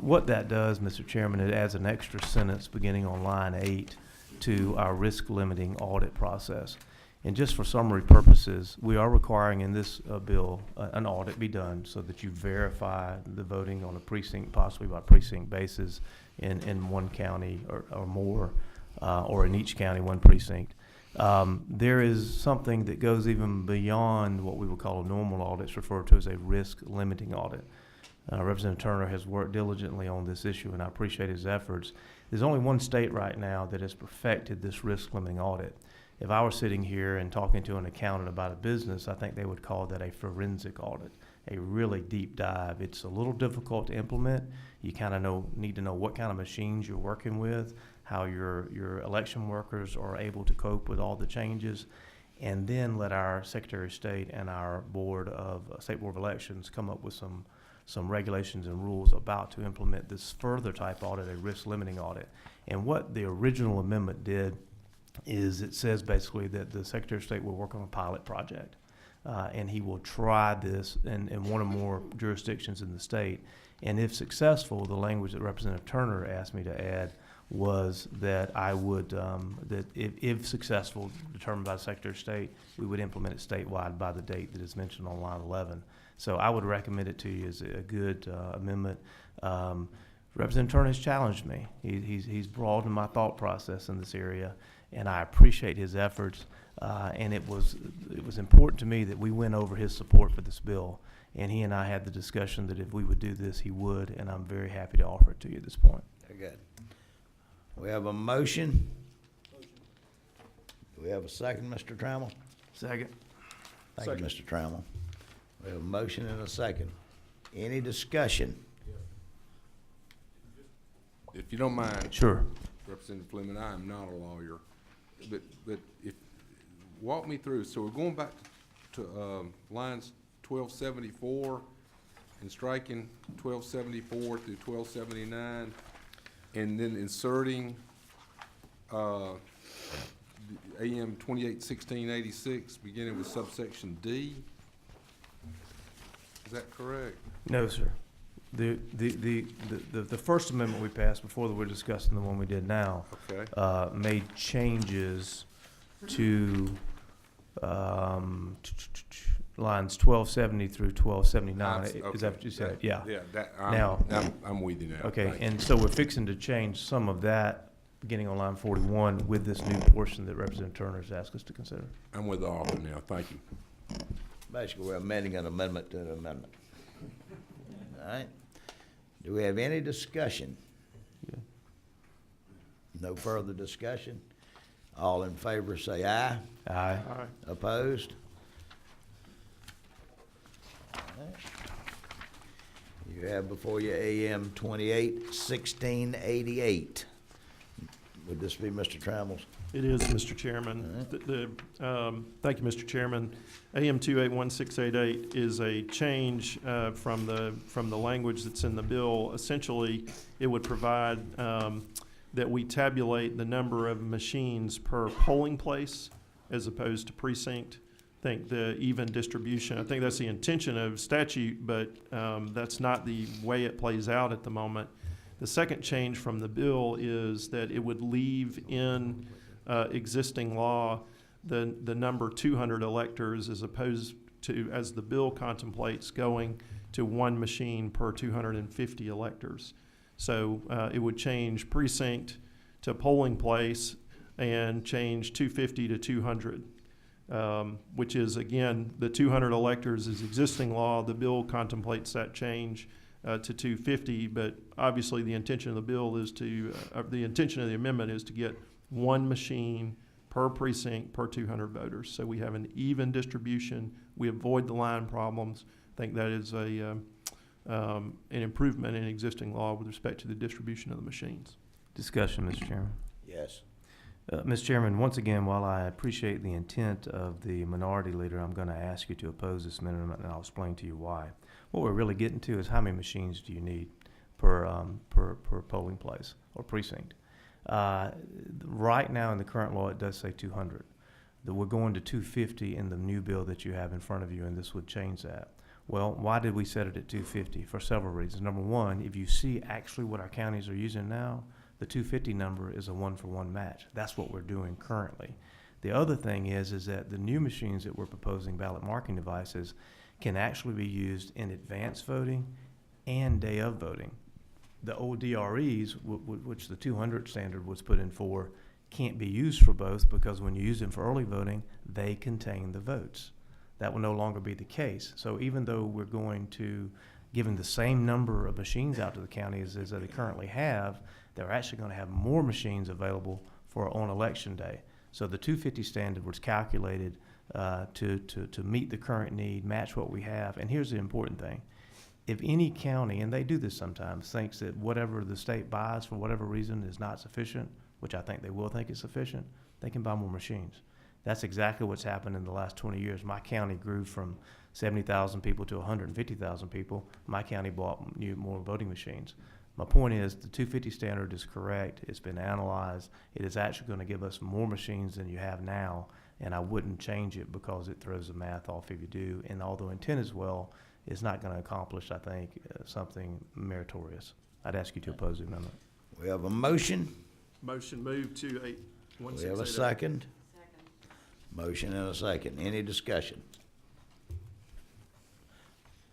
What that does, Mr. Chairman, it adds an extra sentence beginning on line 8 to our risk limiting audit process. And just for summary purposes, we are requiring in this bill an audit be done so that you verify the voting on a precinct, possibly by precinct basis in one county or more, or in each county, one precinct. There is something that goes even beyond what we would call a normal audit. It's referred to as a risk limiting audit. Representative Turner has worked diligently on this issue, and I appreciate his efforts. There's only one state right now that has perfected this risk limiting audit. If I were sitting here and talking to an accountant about a business, I think they would call that a forensic audit, a really deep dive. It's a little difficult to implement. You kind of need to know what kind of machines you're working with, how your election workers are able to cope with all the changes, and then let our Secretary of State and our State Board of Elections come up with some regulations and rules about to implement this further type audit, a risk limiting audit. And what the original amendment did is it says basically that the Secretary of State will work on a pilot project, and he will try this in one or more jurisdictions in the state. And if successful, the language that Representative Turner asked me to add was that I would, that if successful, determined by the Secretary of State, we would implement it statewide by the date that is mentioned on line 11. So I would recommend it to you as a good amendment. Representative Turner has challenged me. He's broadened my thought process in this area, and I appreciate his efforts. And it was important to me that we went over his support for this bill, and he and I had the discussion that if we would do this, he would, and I'm very happy to offer it to you at this point. Very good. We have a motion. Do we have a second, Mr. Trammell? Second. Thank you, Mr. Trammell. We have a motion and a second. Any discussion? If you don't mind, Sure. Representative Fleming, I am not a lawyer, but if, walk me through, so we're going back to lines 1274 and striking 1274 through 1279, and then inserting AM 281686, beginning with subsection D. Is that correct? No, sir. The first amendment we passed before that we're discussing the one we did now Okay. made changes to lines 1270 through 1279. Is that what you said? Yeah. Yeah, I'm with you now. Okay, Thank you. and so we're fixing to change some of that beginning on line 41 with this new portion that Representative Turner has asked us to consider. I'm with the author now. Thank you. Basically, we're amending an amendment to an amendment. All right. Do we have any discussion? Yeah. No further discussion? All in favor say aye. Aye. Opposed? All right. You have before you AM 281688. Would this be Mr. Trammell's? It is, Mr. Chairman. Thank you, Mr. Chairman. AM 281688 is a change from the language that's in the bill. Essentially, it would provide that we tabulate the number of machines per polling place as opposed to precinct. I think the even distribution, I think that's the intention of statute, but that's not the way it plays out at the moment. The second change from the bill is that it would leave in existing law the number 200 electors as opposed to, as the bill contemplates, going to one machine per 250 electors. So it would change precinct to polling place and change 250 to 200, which is, again, the 200 electors is existing law. The bill contemplates that change to 250, but obviously the intention of the bill is to, the intention of the amendment is to get one machine per precinct per 200 voters. So we have an even distribution. We avoid the line problems. I think that is an improvement in existing law with respect to the distribution of the machines. Discussion, Mr. Chairman. Yes. Mr. Chairman, once again, while I appreciate the intent of the minority leader, I'm going to ask you to oppose this amendment, and I'll explain to you why. What we're really getting to is how many machines do you need per polling place or precinct. Right now in the current law, it does say 200. We're going to 250 in the new bill that you have in front of you, and this would change that. Well, why did we set it at 250? For several reasons. Number one, if you see actually what our counties are using now, the 250 number is a one-for-one match. That's what we're doing currently. The other thing is that the new machines that we're proposing, ballot marking devices, can actually be used in advance voting and day of voting. The old DREs, which the 200 standard was put in for, can't be used for both because when you use them for early voting, they contain the votes. That will no longer be the case. So even though we're going to give them the same number of machines out to the counties as they currently have, they're actually going to have more machines available for on election day. So the 250 standard was calculated to meet the current need, match what we have. And here's the important thing. If any county, and they do this sometimes, thinks that whatever the state buys for whatever reason is not sufficient, which I think they will think is sufficient, they can buy more machines. That's exactly what's happened in the last 20 years. My county grew from 70,000 people to 150,000 people. My county bought more voting machines. My point is the 250 standard is correct. It's been analyzed. It is actually going to give us more machines than you have now, and I wouldn't change it because it throws the math off if you do. And although intent is well, it's not going to accomplish, I think, something meritorious. I'd ask you to oppose the amendment. We have a motion. Motion moved to We have a second. Motion and a second. Any discussion?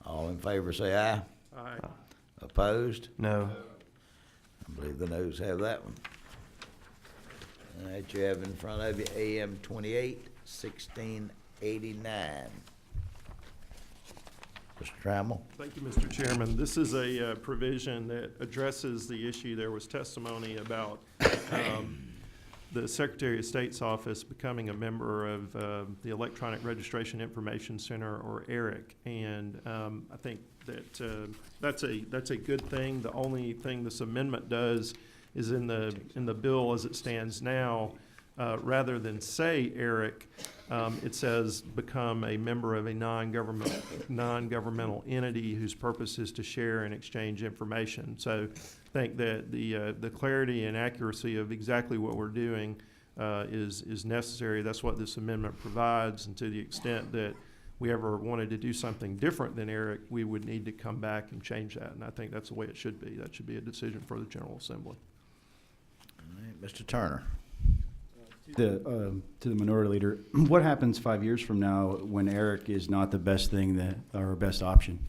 All in favor say aye. Aye. Opposed? No. I believe the noes have that one. All right, you have in front of you AM 28-1689. Mr. Trammell? Thank you, Mr. Chairman. This is a provision that addresses the issue. There was testimony about the Secretary of State's office becoming a member of the Electronic Registration Information Center, or ERIC, and I think that that's a good thing. The only thing this amendment does is in the bill as it stands now, rather than say ERIC, it says become a member of a non-governmental entity whose purpose is to share and exchange information. So I think that the clarity and accuracy of exactly what we're doing is necessary. That's what this amendment provides, and to the extent that we ever wanted to do something different than ERIC, we would need to come back and change that, and I think that's the way it should be. That should be a decision for the General Assembly. All right, Mr. Turner? To the minority leader, what happens 5 years from now when ERIC is not the best thing or best option?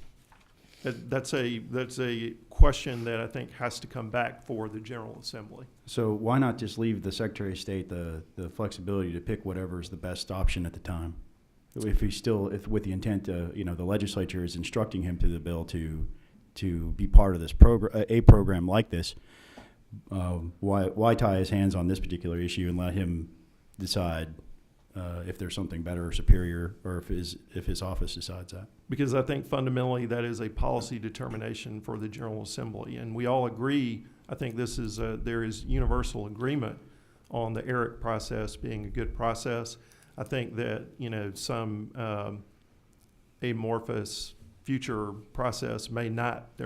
That's a question that I think has to come back for the General Assembly. So why not just leave the Secretary of State the flexibility to pick whatever is the best option at the time? If with the intent, the legislature is instructing him through the bill to be part of this program like this, why tie his hands on this particular issue and let him decide if there's something better or superior, or if his office decides that? Because I think fundamentally that is a policy determination for the General Assembly, and we all agree. I think there is universal agreement on the ERIC process being a good process. I think that some amorphous future process may not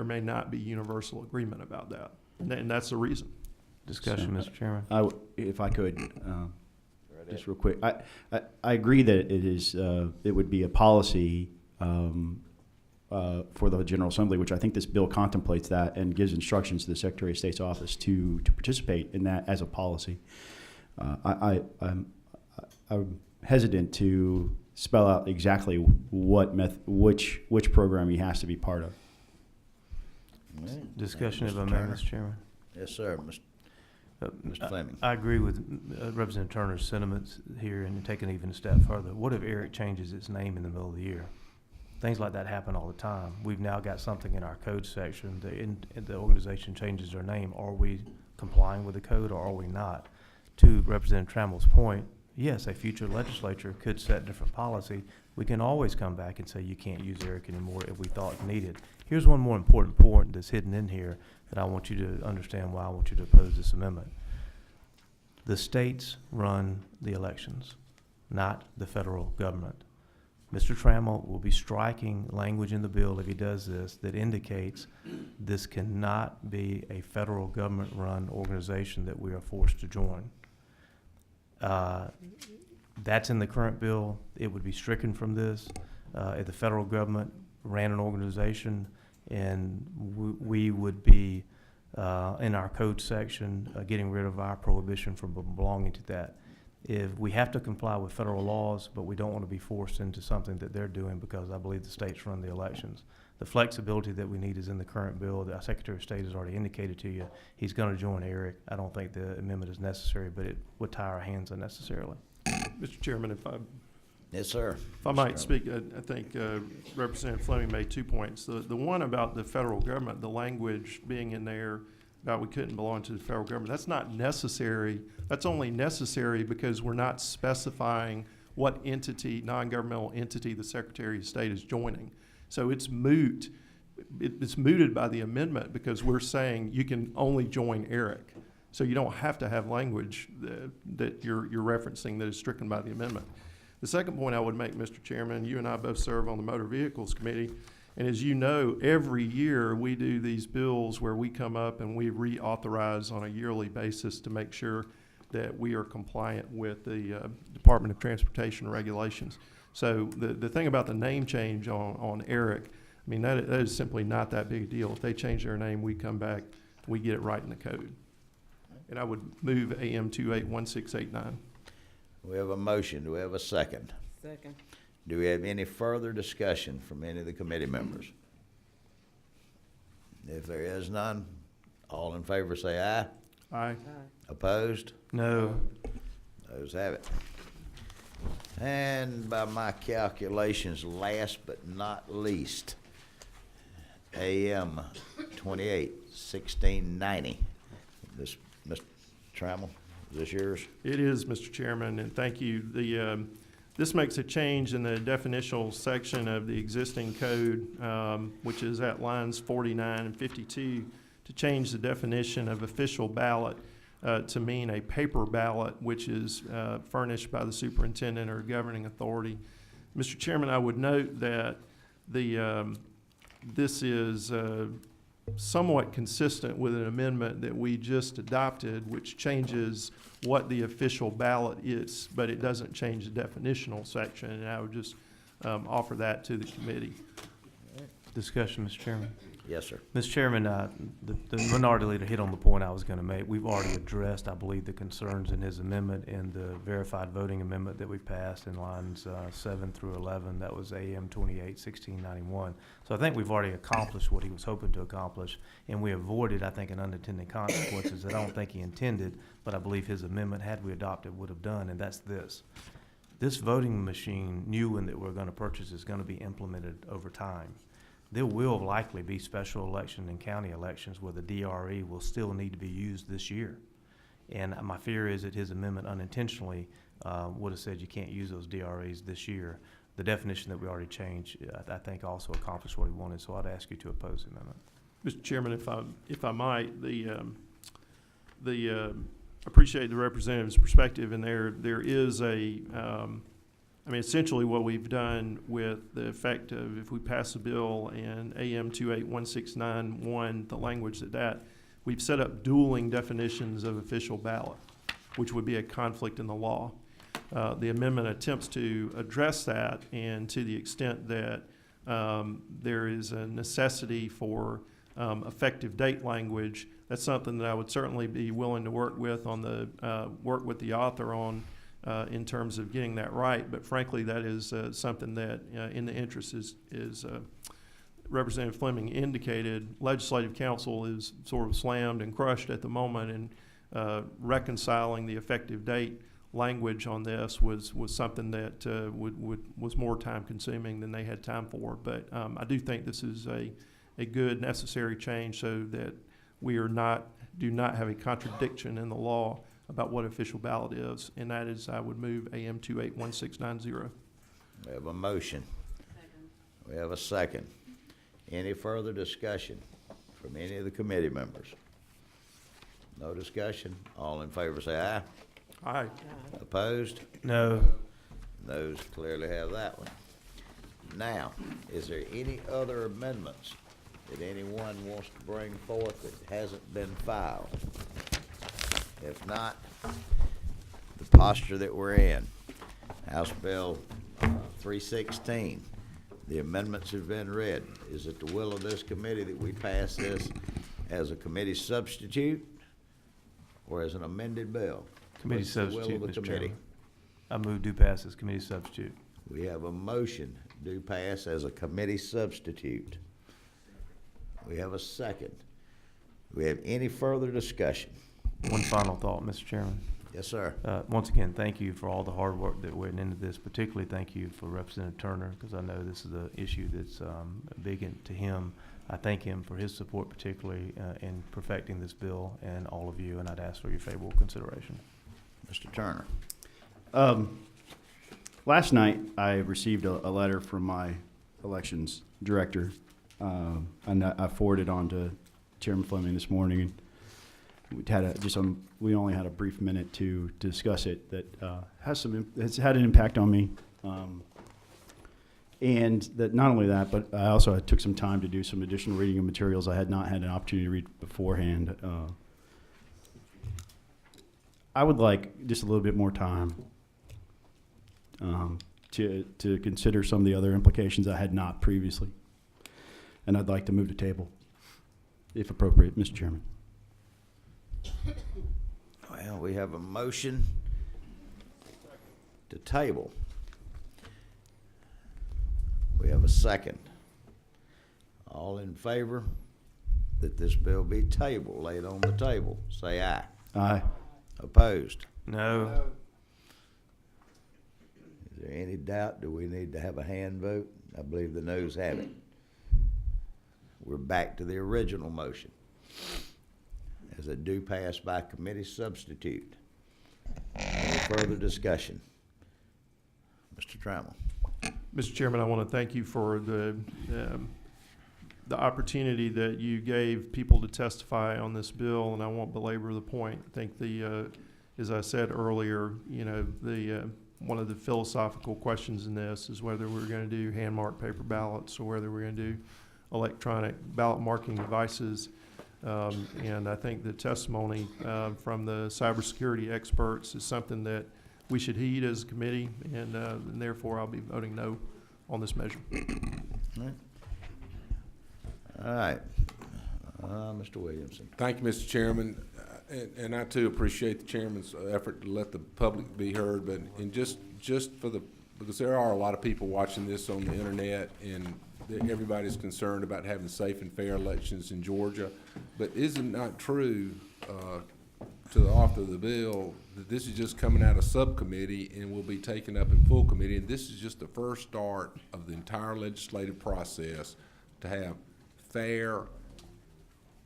be universal agreement about that, and that's the reason. Discussion, Mr. Chairman. If I could, just real quick, I agree that it would be a policy for the General Assembly, which I think this bill contemplates that and gives instructions to the Secretary of State's office to participate in that as a policy. I'm hesitant to spell out exactly which program he has to be part of. All right. Discussion, if I Mr. may, Turner? Mr. Chairman. Yes, sir. Mr. Fleming? I agree with Representative Turner's sentiments here, and taking even a step further. What if ERIC changes its name in the middle of the year? Things like that happen all the time. We've now got something in our code section. The organization changes their name. Are we complying with the code, or are we not? To Representative Trammell's point, yes, a future legislature could set different policy. We can always come back and say you can't use ERIC anymore if we thought needed. Here's one more important point that's hidden in here that I want you to understand why I want you to oppose this amendment. The states run the elections, not the federal government. Mr. Trammell will be striking language in the bill if he does this that indicates this cannot be a federal government-run organization that we are forced to join. That's in the current bill. It would be stricken from this. If the federal government ran an organization, and we would be in our code section getting rid of our prohibition from belonging to that. If we have to comply with federal laws, but we don't want to be forced into something that they're doing because I believe the states run the elections. The flexibility that we need is in the current bill. The Secretary of State has already indicated to you he's going to join ERIC. I don't think the amendment is necessary, but it would tie our hands unnecessarily. Mr. Chairman, Yes, sir. if I might speak, I think Representative Fleming made 2 points. The one about the federal government, the language being in there about we couldn't belong to the federal government, that's not necessary. That's only necessary because we're not specifying what entity, non-governmental entity, the Secretary of State is joining. So it's moot. It's mooted by the amendment because we're saying you can only join ERIC. So you don't have to have language that you're referencing that is stricken by the amendment. The second point I would make, Mr. Chairman, you and I both serve on the Motor Vehicles Committee, and as you know, every year we do these bills where we come up and we reauthorize on a yearly basis to make sure that we are compliant with the Department of Transportation regulations. So the thing about the name change on ERIC, I mean, that is simply not that big a deal. If they change their name, we come back, we get it right in the code. And I would move AM 281689. We have a motion. Do we have a second? Second. Do we have any further discussion from any of the committee members? If there is none, all in favor say aye. Aye. Opposed? No. Those have it. And by my calculations, last but not least, AM 281690. This, Mr. Trammell, is this yours? It is, Mr. Chairman, and thank you. This makes a change in the definitional section of the existing code, which is at lines 49 and 52, to change the definition of official ballot to mean a paper ballot, which is furnished by the superintendent or governing authority. Mr. Chairman, I would note that this is somewhat consistent with an amendment that we just adopted, which changes what the official ballot is, but it doesn't change the definitional section, and I would just offer that to the committee. Discussion, Mr. Chairman. Yes, sir. Mr. Chairman, the minority leader hit on the point I was going to make. We've already addressed, I believe, the concerns in his amendment in the verified voting amendment that we passed in lines 7 through 11. That was AM 281691. So I think we've already accomplished what he was hoping to accomplish, and we avoided, I think, an unintended consequences that I don't think he intended, but I believe his amendment, had we adopted, would have done, and that's this. This voting machine, new one that we're going to purchase, is going to be implemented over time. There will likely be special election and county elections where the DRE will still need to be used this year. And my fear is that his amendment unintentionally would have said you can't use those DREs this year. The definition that we already changed, I think, also accomplished what he wanted, so I'd ask you to oppose the amendment. Mr. Chairman, if I might, appreciate the representative's perspective, and there is I mean, essentially what we've done with the effect of if we pass a bill in AM 281691, the language that we've set up dueling definitions of official ballot, which would be a conflict in the law. The amendment attempts to address that, and to the extent that there is a necessity for effective date language, that's something that I would certainly be willing to work with the author on in terms of getting that right. But frankly, that is something that in the interest is Representative Fleming indicated, Legislative Council is sort of slammed and crushed at the moment, and reconciling the effective date language on this was something that was more time consuming than they had time for. But I do think this is a good necessary change so that we do not have a contradiction in the law about what official ballot is, and that is I would move AM 281690. We have a motion. We have a second. Any further discussion from any of the committee members? No discussion? All in favor say aye. Aye. Opposed? No. Those clearly have that one. Now, is there any other amendments that anyone wants to bring forth that hasn't been filed? If not, the posture that we're in, House Bill 316, the amendments have been read. Is it the will of this committee that we pass this as a committee substitute or as an amended bill? Committee What's the will substitute, of the Mr. committee? Chairman. I move do pass as committee substitute. We have a motion, do pass as a committee substitute. We have a second. We have any further discussion? One final thought, Mr. Chairman. Yes, sir. Once again, thank you for all the hard work that went into this. Particularly, thank you for Representative Turner, because I know this is an issue that's big to him. I thank him for his support, particularly in perfecting this bill, and all of you, and I'd ask for your favorable consideration. Mr. Turner. Last night, I received a letter from my elections director, and I forwarded on to Chairman Fleming this morning. And we only had a brief minute to discuss it. That has had an impact on me, and that not only that, but I also took some time to do some additional reading of materials I had not had an opportunity to read beforehand. I would like just a little bit more time to consider some of the other implications I had not previously. And I'd like to move the table, if appropriate, Mr. Chairman. Well, we have a motion to table. We have a second. All in favor that this bill be tabled, laid on the table, say aye. Aye. Opposed? No. Is there any doubt? Do we need to have a hand vote? I believe the noes have it. We're back to the original motion. As a do pass by committee substitute. Any further discussion? Mr. Trammell. Mr. Chairman, I want to thank you for the opportunity that you gave people to testify on this bill, and I won't belabor the point. I think as I said earlier, one of the philosophical questions in this is whether we're going to do hand-marked paper ballots or whether we're going to do electronic ballot marking devices. And I think the testimony from the cybersecurity experts is something that we should heed as a committee, and therefore I'll be voting no on this measure. All right. Mr. Williamson. Thank you, Mr. Chairman. And I too appreciate the chairman's effort to let the public be heard, but just because there are a lot of people watching this on the internet, and everybody's concerned about having safe and fair elections in Georgia. But is it not true, to the author of the bill, that this is just coming out of subcommittee and will be taken up in full committee, and this is just the first start of the entire legislative process to have fair,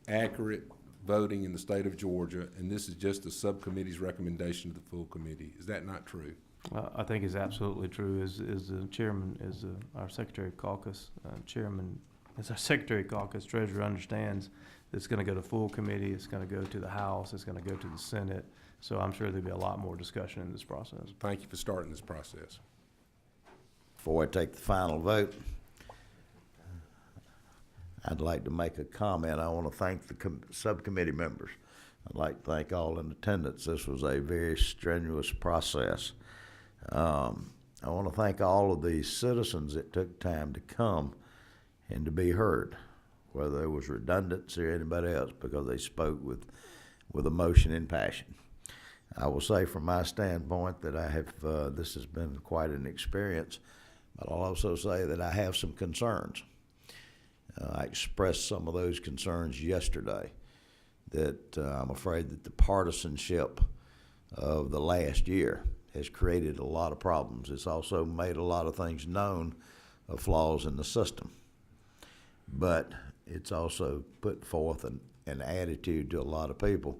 accurate voting in the state of Georgia, and this is just the subcommittee's recommendation to the full committee. Is that not true? I think it's absolutely true. As the chairman, as our secretary of caucus chairman, as our secretary of caucus treasurer understands, it's going to go to full committee. It's going to go to the House. It's going to go to the Senate. So I'm sure there'll be a lot more discussion in this process. Thank you for starting this process. Before I take the final vote, I'd like to make a comment. I want to thank the subcommittee members. I'd like to thank all in attendance. This was a very strenuous process. I want to thank all of the citizens that took time to come and to be heard, whether there was redundancy or anybody else, because they spoke with emotion and passion. I will say from my standpoint that I have, this has been quite an experience, but I'll also say that I have some concerns. I expressed some of those concerns yesterday, that I'm afraid that the partisanship of the last year has created a lot of problems. It's also made a lot of things known of flaws in the system. But it's also put forth an attitude to a lot of people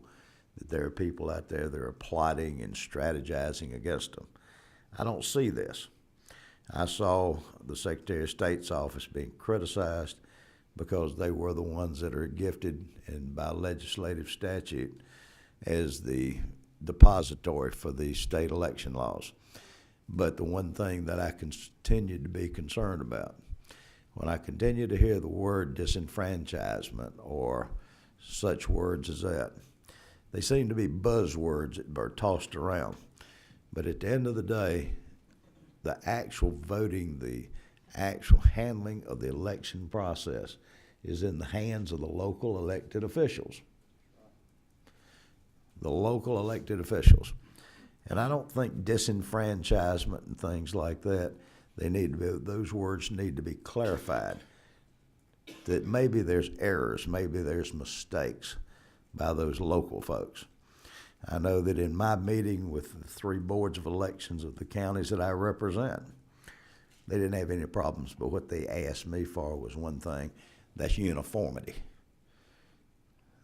that there are people out there that are plotting and strategizing against them. I don't see this. I saw the Secretary of State's office being criticized because they were the ones that are gifted and by legislative statute as the depository for the state election laws. But the one thing that I continue to be concerned about, when I continue to hear the word disenfranchisement or such words as that, they seem to be buzzwords that are tossed around. But at the end of the day, the actual voting, the actual handling of the election process is in the hands of the local elected officials. The local elected officials. And I don't think disenfranchisement and things like that, those words need to be clarified. That maybe there's errors, maybe there's mistakes by those local folks. I know that in my meeting with the 3 boards of elections of the counties that I represent, they didn't have any problems, but what they asked me for was one thing, that's uniformity.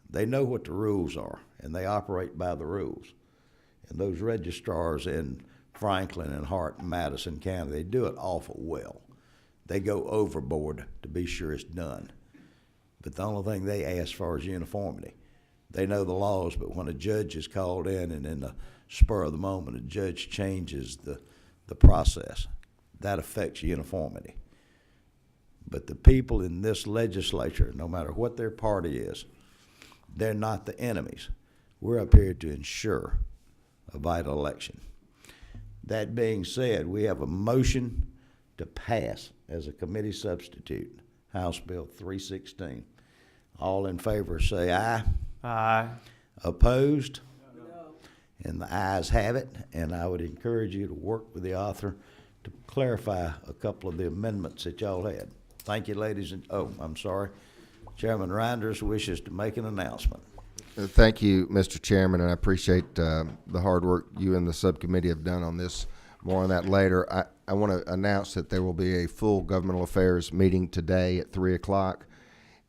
They know what the rules are, and they operate by the rules. And those registrars in Franklin and Hart and Madison County, they do it awful well. They go overboard to be sure it's done. But the only thing they ask for is uniformity. They know the laws, but when a judge is called in and in the spur of the moment, a judge changes the process, that affects uniformity. But the people in this legislature, no matter what their party is, they're not the enemies. We're up here to ensure a vital election. That being said, we have a motion to pass as a committee substitute, House Bill 316. All in favor say aye. Aye. Opposed? No. And the ayes have it, and I would encourage you to work with the author to clarify a couple of the amendments that y'all had. Thank you, ladies and, I'm sorry. Chairman Reinders wishes to make an announcement. Thank you, Mr. Chairman, and I appreciate the hard work you and the subcommittee have done on this. More on that later. I want to announce that there will be a full governmental affairs meeting today at 3 o'clock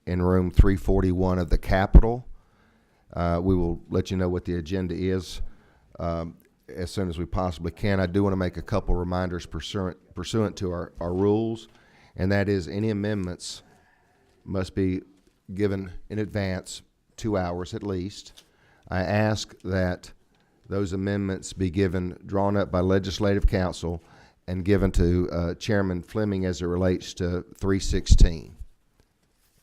in room 341 of the Capitol. We will let you know what the agenda is as soon as we possibly can. I do want to make a couple reminders pursuant to our rules, and that is any amendments must be given in advance, 2 hours at least. I ask that those amendments be drawn up by Legislative Council and given to Chairman Fleming as it relates to 316.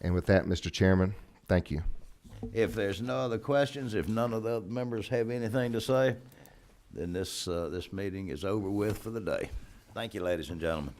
And with that, Mr. Chairman, thank you. If there's no other questions, if none of the other members have anything to say, then this meeting is over with for the day. Thank you, ladies and gentlemen.